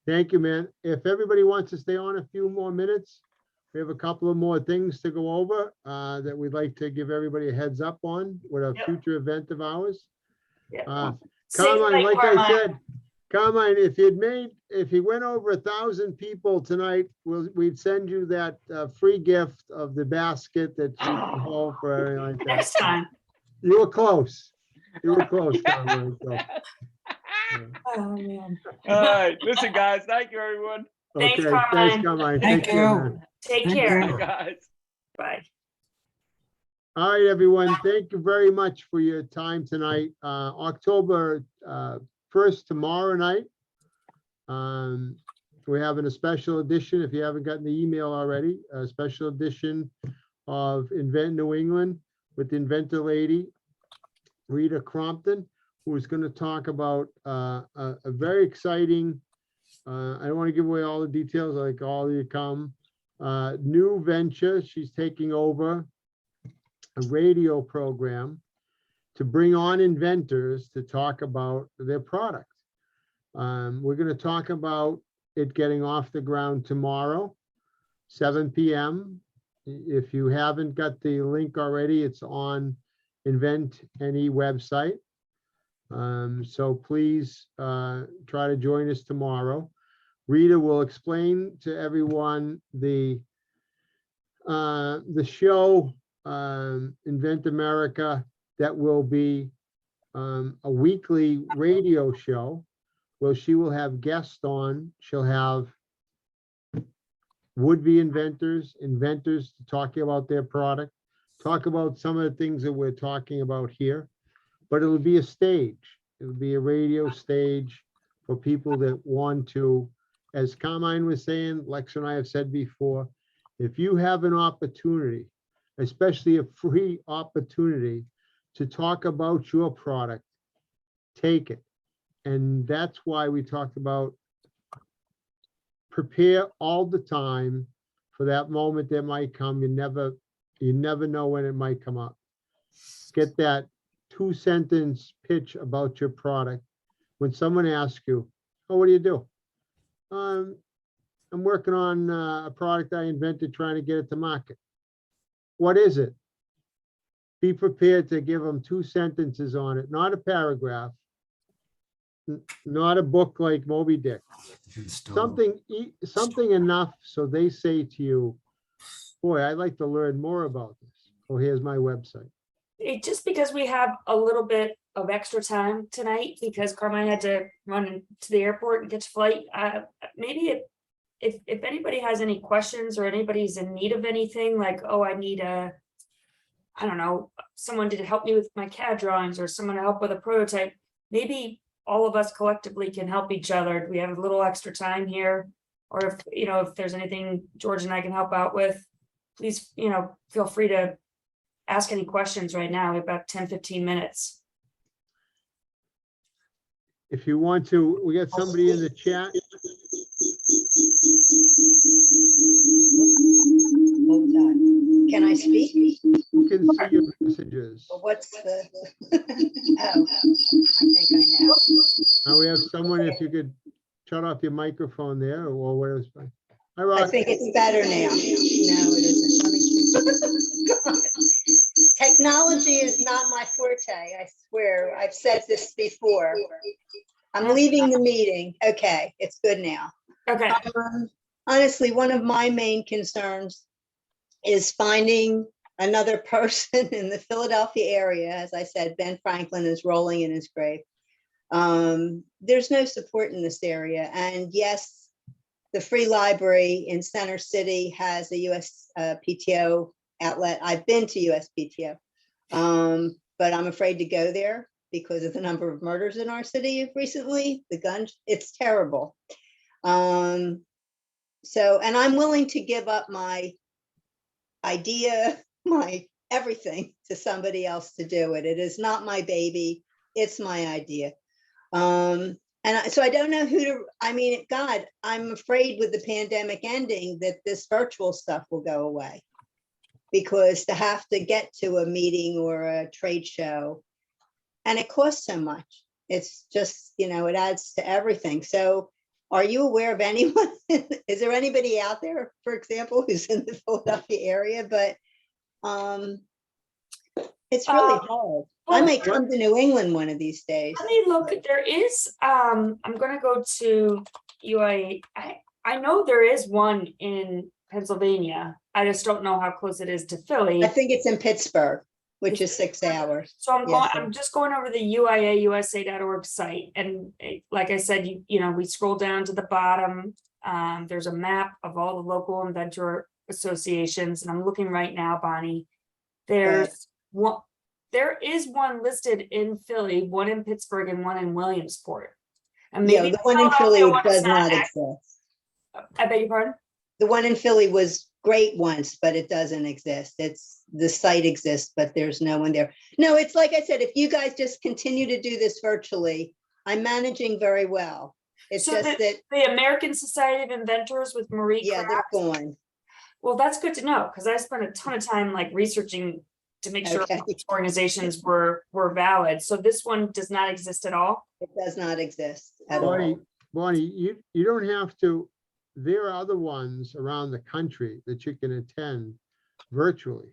thank you, man. If everybody wants to stay on a few more minutes, we have a couple of more things to go over that we'd like to give everybody a heads up on with a future event of ours. Yep. Carmine, Safe night, like I Carmine. said, Carmine, if you went over 1,000 people tonight, we'd send you that free gift of the basket that you can hold for anything like that. Next time. You were close. You were close, Carmine. So, Oh, man. All right, listen, guys, thank you, everyone. Thanks, okay, Carmine. thanks, Carmine. Thank Take care, you. man. Take Thank care. you. Bye, guys. Bye. All right, everyone. Thank you very much for your time tonight. October 1st, tomorrow night. We're having a special edition, if you haven't gotten the email already, a special edition of Invent New England with the inventor lady, Rita Crompton, who is going to talk about a very exciting, I don't want to give away all the details, like all of you come, new venture. She's taking over a radio program to bring on inventors to talk about their product. We're going to talk about it getting off the ground tomorrow, 7 p.m. If you haven't got the link already, it's on Invent Any website. So please try to join us tomorrow. Rita will explain to everyone the show, Invent America, that will be a weekly radio show. Well, she will have guests on. She'll have would-be inventors to talking about their product, talk about some of the things that we're talking about here, but it'll be a stage. It'll be a radio stage for people that want to, as Carmine was saying, Lex and I have said before, if you have an opportunity, especially a free opportunity to talk about your product, take it. And that's why we talked about prepare all the time for that moment that might come. You never know when it might come up. Get that 2-sentence pitch about your product. When someone asks you, oh, what do you do? I'm working on a product I invented, trying to get it to market. What is it? Be prepared to give them 2 sentences on it, not a paragraph. Not a book like Moby Dick. Something enough so they say to you, boy, I'd like to learn more about this. Oh, here's my website. Just because we have a little bit of extra time tonight, because Carmine had to run to the airport and catch a flight, maybe if anybody has any questions or anybody's in need of anything, like, oh, I need I don't know, someone to help me with my CAD drawings or someone to help with a prototype, maybe all of us collectively can help each other. We have a little extra time here, or if there's anything George and I can help out with, please, feel free to ask any questions right now. We have about 10-15 minutes. If you want to, we got somebody in the chat. Hold on. Can I speak? Who can see your messages? What's the? Oh, I think I know. Now we have someone, if you could shut off your microphone there or whatever's fine. Hi, Rock. I think it's better now. No, it isn't. Let me see. Technology is not my forte, I swear. I've said this before. I'm leaving the meeting. Okay, it's good now. Okay. Honestly, one of my main concerns is finding another person in the Philadelphia area. As I said, Ben Franklin is rolling in his grave. There's no support in this area. And yes, the Free Library in Center City has a USPTO outlet. I've been to USPTO, but I'm afraid to go there because of the number of murders in our city recently. The guns, it's terrible. And I'm willing to give up my idea, my everything to somebody else to do it. It is not my baby. It's my idea. So I don't know who to, God, I'm afraid with the pandemic ending that this virtual stuff will go away, because to have to get to a meeting or a trade show, and it costs so much. It's just, it adds to everything. So are you aware of anyone? Is there anybody out there, for example, who's in the Philadelphia area? But It's really Uh, hard. I well, may come to New England one of these days. let me look, there is, I'm gonna go to UIA. I know there is one in Pennsylvania. I just don't know how close it is to Philly. I think it's in Pittsburgh, which is 6 hours. So I'm Yes, going, I'm just going over the UIAUSA.org site, and like I said, you know, we scroll down to the bottom. There's a map of all the local inventor associations, and I'm looking right now, Bonnie. There's one, there is one listed in Philly, one in Pittsburgh, and one in Williamsport. And Yeah, maybe the one in Philadelphia Philly one is does not act- exist. I beg your pardon? The one in Philly was great once, but it doesn't exist. The site exists, but there's no one there. No, it's like I said, if you guys just continue to do this virtually, I'm managing very well. It's So just that, the American Society of Inventors with Marie yeah, they're Kraft. gone. Well, that's good to know, because I spent a ton of time like researching to make sure Okay. these organizations were valid. So this one does not exist at all. It does not exist at Bonnie, all. Bonnie, you don't have to, there are other ones around the country that you can attend virtually.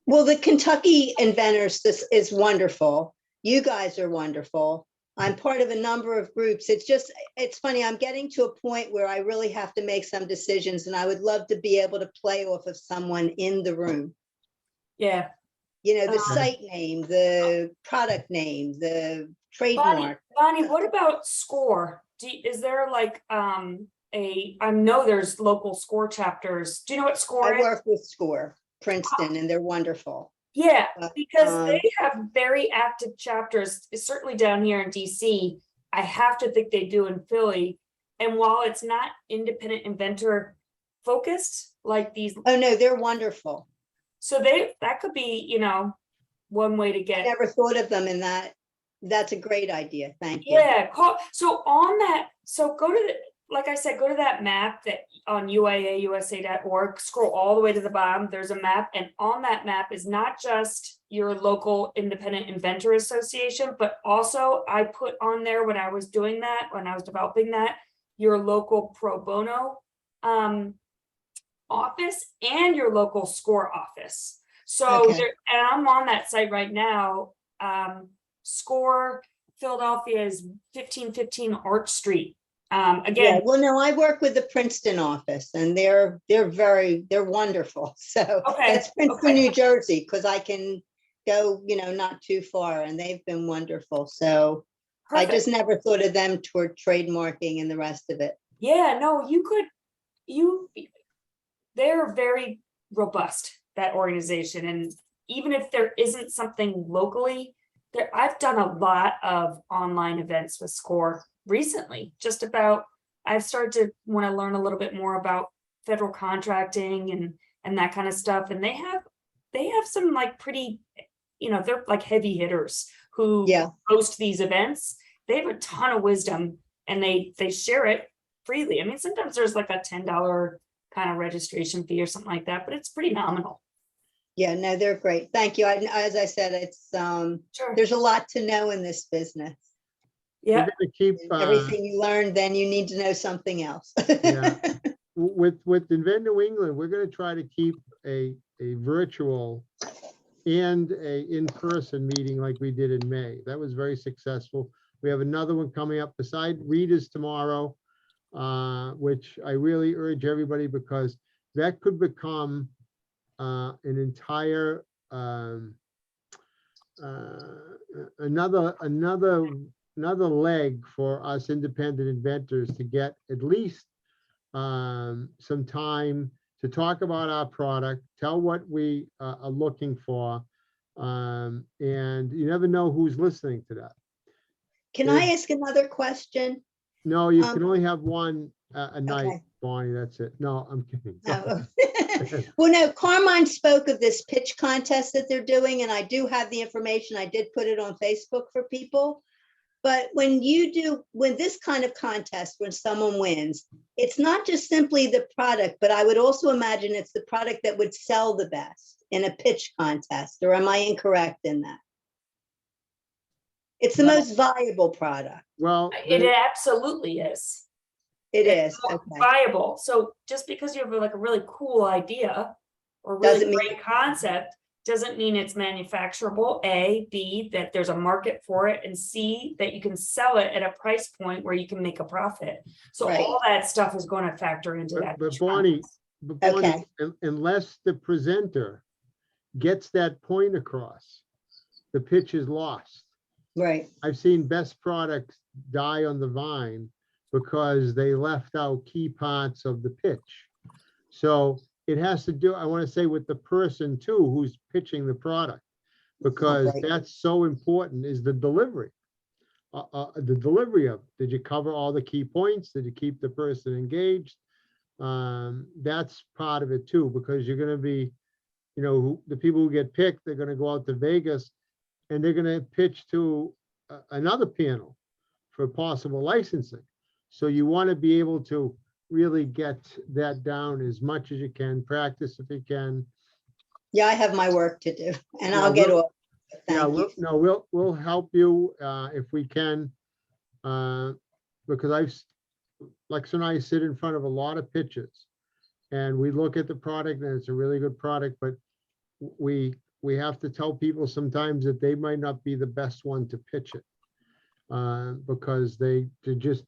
Well, the Kentucky Inventors, this is wonderful. You guys are wonderful. I'm part of a number of groups. It's funny, I'm getting to a point where I really have to make some decisions, and I would love to be able to play off of someone in the room. Yeah. You know, the Uh-huh. site name, the product name, the trademark. Bonnie, what about SCORE? Is there like I know there's local SCORE chapters. Do you know what SCORE I is? work with SCORE, Princeton, and they're wonderful. Yeah, because um, they have very active chapters, certainly down here in DC. I have to think they do in Philly. And while it's not independent inventor focused, like these, Oh, no, they're wonderful. so that could be, you know, one way to I get. never thought of them in that. That's a great idea. Thank you. Yeah, so on that, so go to the, like I said, go to that map that on UIAUSA.org, scroll all the way to the bottom, there's a map, and on that map is not just your local independent inventor association, but also I put on there when I was doing that, when I was developing that, your local pro bono office and your local SCORE office. So Okay. and I'm on that site right now. SCORE Philadelphia is 1515 Arch Street. Yeah, Again, well, no, I work with the Princeton office, and they're wonderful. So Okay, that's Princeton, okay. New Jersey, because I can go, not too far, and they've been wonderful. So I perfect. just never thought of them toward trademarking and the rest of it. Yeah, no, they're very robust, that organization. And even if there isn't something locally, I've done a lot of online events with SCORE recently, I've started to want to learn a little bit more about federal contracting and that kind of stuff. And they have some like pretty, they're like heavy hitters who Yeah. host these events. They have a ton of wisdom and they share it freely. I mean, sometimes there's like a $10 kind of registration fee or something like that, but it's pretty nominal. Yeah, no, they're great. Thank you. As I said, it's Sure. there's a lot to know in this business. Yeah. We're gonna keep, Everything you learn, then you need to know something else. Yeah. with Invent New England, we're gonna try to keep a virtual and a in-person meeting like we did in May. That was very successful. We have another one coming up beside Rita's tomorrow, which I really urge everybody, because that could become an entire another leg for us independent inventors to get at least some time to talk about our product, tell what we are looking for, and you never know who's listening to that. Can I ask another question? No, you can only have one a night, Okay. Bonnie. That's it. No, I'm kidding. No. Well, no, Carmine spoke of this pitch contest that they're doing, and I do have the information. I did put it on Facebook for people. But when this kind of contest, when someone wins, it's not just simply the product, but I would also imagine it's the product that would sell the best in a pitch contest, or am I incorrect in that? It's the most viable product. Well, It absolutely is. It It's is, not okay. viable. So just because you have like a really cool idea or really Doesn't mean- great concept doesn't mean it's manufacturable, A, B, that there's a market for it, and C, that you can sell it at a price point where you can make a profit. So Right. all that stuff is going to factor into that. But Bonnie, Okay. unless the presenter gets that point across, the pitch is lost. Right. I've seen best products die on the vine because they left out key parts of the pitch. So it has to do, I want to say, with the person too, who's pitching the product, because Right. that's so important, is the delivery. The delivery of, did you cover all the key points? Did you keep the person engaged? That's part of it too, because you're going to be, you know, the people who get picked, they're going to go out to Vegas and they're going to pitch to another panel for possible licensing. So you want to be able to really get that down as much as you can, practice if you can. Yeah, I have my work to do and Yeah, I'll get we'll- off. Yeah, Thank you. we'll help you if we can. Because Lex and I sit in front of a lot of pitches and we look at the product and it's a really good product, but we have to tell people sometimes that they might not be the best one to pitch it. Because they just,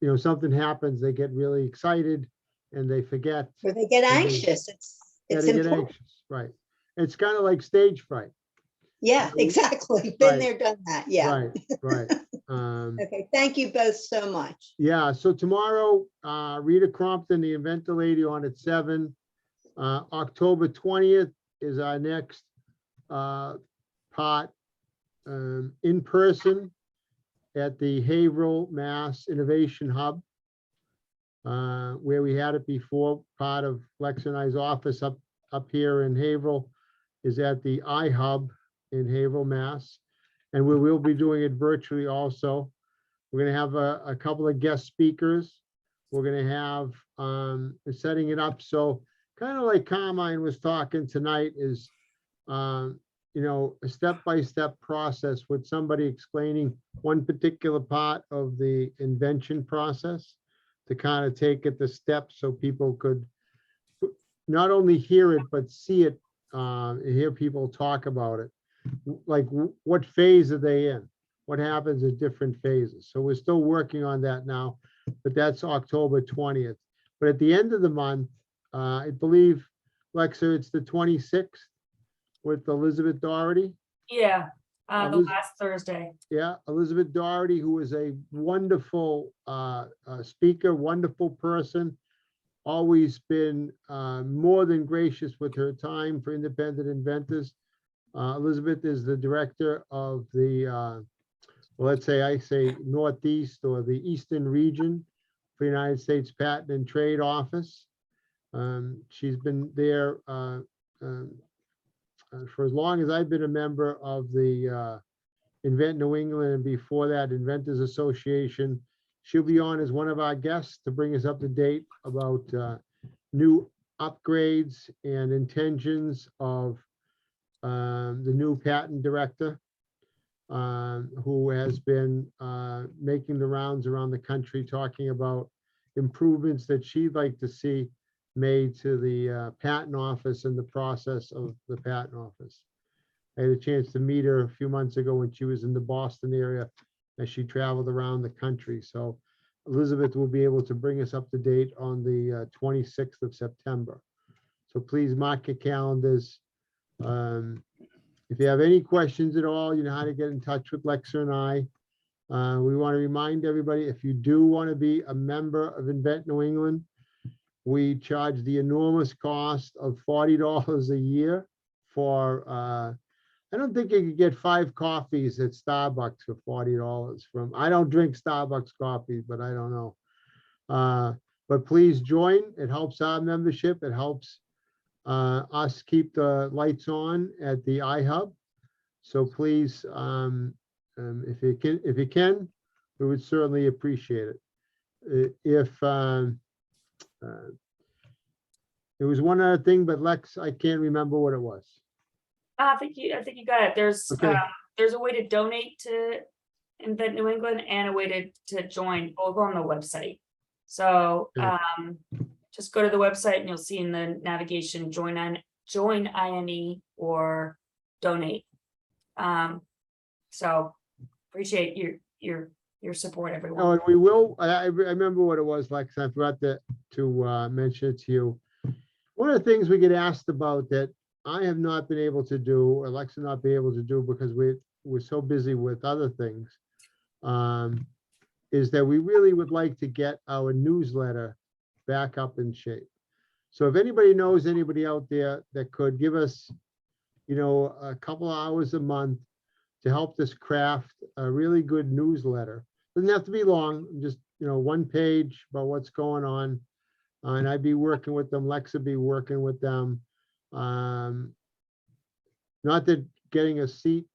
you know, something happens, they get really excited and they forget. Where they get they- anxious. It's Yeah, they get important. anxious, right? It's kind of like stage fright. Yeah, we- exactly. Been Right. there, done that. Yeah. Right. Okay. Thank you both so much. Yeah, so tomorrow, Rita Crompton, the Inventor Lady, on at 7. October 20th is our next part in person at the Haverhill, Mass Innovation Hub, where we had it before. Part of Lex and I's office up here in Haverhill is at the iHub in Haverhill, Mass. And we will be doing it virtually also. We're gonna have a couple of guest speakers. We're gonna have setting it up so kind of like Carmine was talking tonight is, you know, a step-by-step process with somebody explaining one particular part of the invention process to kind of take it the steps so people could not only hear it, but see it, hear people talk about it. Like what phase are they in? What happens at different phases? So we're still working on that now, but that's October 20th. But at the end of the month, I believe, Lexa, it's the 26th with Elizabeth Doherty. Yeah, the Liz- last Thursday. Yeah, Elizabeth Doherty, who is a wonderful speaker, wonderful person, always been more than gracious with her time for independent inventors. Elizabeth is the director of the, well, let's say I say Northeast or the Eastern region for United States Patent and Trade Office. She's been there for as long as I've been a member of the Invent New England, and before that, Inventors Association. She'll be on as one of our guests to bring us up to date about new upgrades and intentions of the new patent director, who has been making the rounds around the country talking about improvements that she'd like to see made to the patent office and the process of the patent office. I had a chance to meet her a few months ago when she was in the Boston area as she traveled around the country. So Elizabeth will be able to bring us up to date on the 26th of September. So please mark your calendars. If you have any questions at all, you know how to get in touch with Lexa and I. We want to remind everybody, if you do want to be a member of Invent New England, we charge the enormous cost of $40 a year for, I don't think you could get 5 coffees at Starbucks for $40 from, I don't drink Starbucks coffee, but I don't know. But please join. It helps our membership. It helps us keep the lights on at the iHub. So please, if you can, we would certainly appreciate it. There was one other thing, but Lex, I can't remember what it was. I think you got it. Okay. There's a way to donate to Invent New England and a way to join, both on the website. So Okay. just go to the website and you'll see in the navigation, join join INE or donate. So appreciate your support, Oh, everyone. and we will, I remember what it was, Lex, I forgot to mention it to you. One of the things we get asked about that I have not been able to do, or Alexa not be able to do because we're so busy with other things, is that we really would like to get our newsletter back up in shape. So if anybody knows anybody out there that could give us, a couple of hours a month to help us craft a really good newsletter. Doesn't have to be long, just, one page about what's going on. And I'd be working with them, Lex would be working with them. Not that getting a seat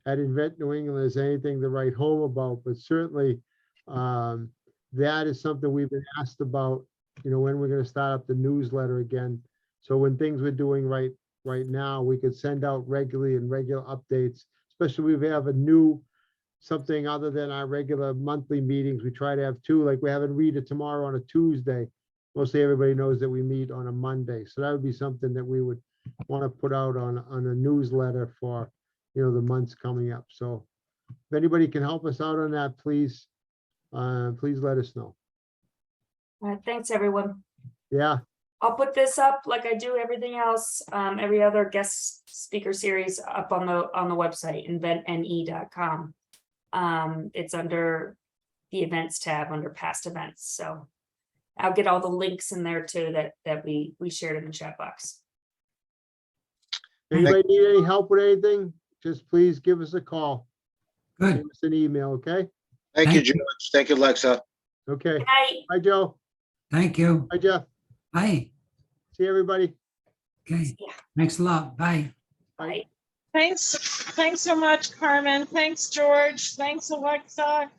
at Invent New England is anything to write home about, but certainly that is something we've been asked about, when we're gonna start up the newsletter again. So when things we're doing right now, we could send out regularly and regular updates, especially if we have a new something other than our regular monthly meetings. We try to have two, like we're having Rita tomorrow on a Tuesday. Mostly everybody knows that we meet on a Monday. So that would be something that we would want to put out on a newsletter for, the months coming up. So if anybody can help us out on that, please let us know. All right, thanks, everyone. Yeah, I'll put this up like I do everything else, every other guest speaker series up on the website, inventne.com. It's under the events tab under past events. So I'll get all the links in there too that we shared in the chat box. anybody need any help with anything, just please give us a call. Good. Give us an email, okay? Thank you, Thank you. George. Thank you, Alexa. Okay. Good night. Hi, Joe. Thank you. Hi, Jeff. Bye. See everybody. Okay. Yeah. Thanks a lot. Bye. Bye. Thanks so much, Carmen. Thanks, George. Thanks, Alexa.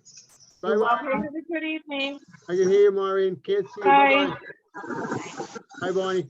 Bye, You're bye. welcome. Have a good evening. I can hear you, Maureen. Can't see you. Bye. Bye-bye. Hi, Bonnie.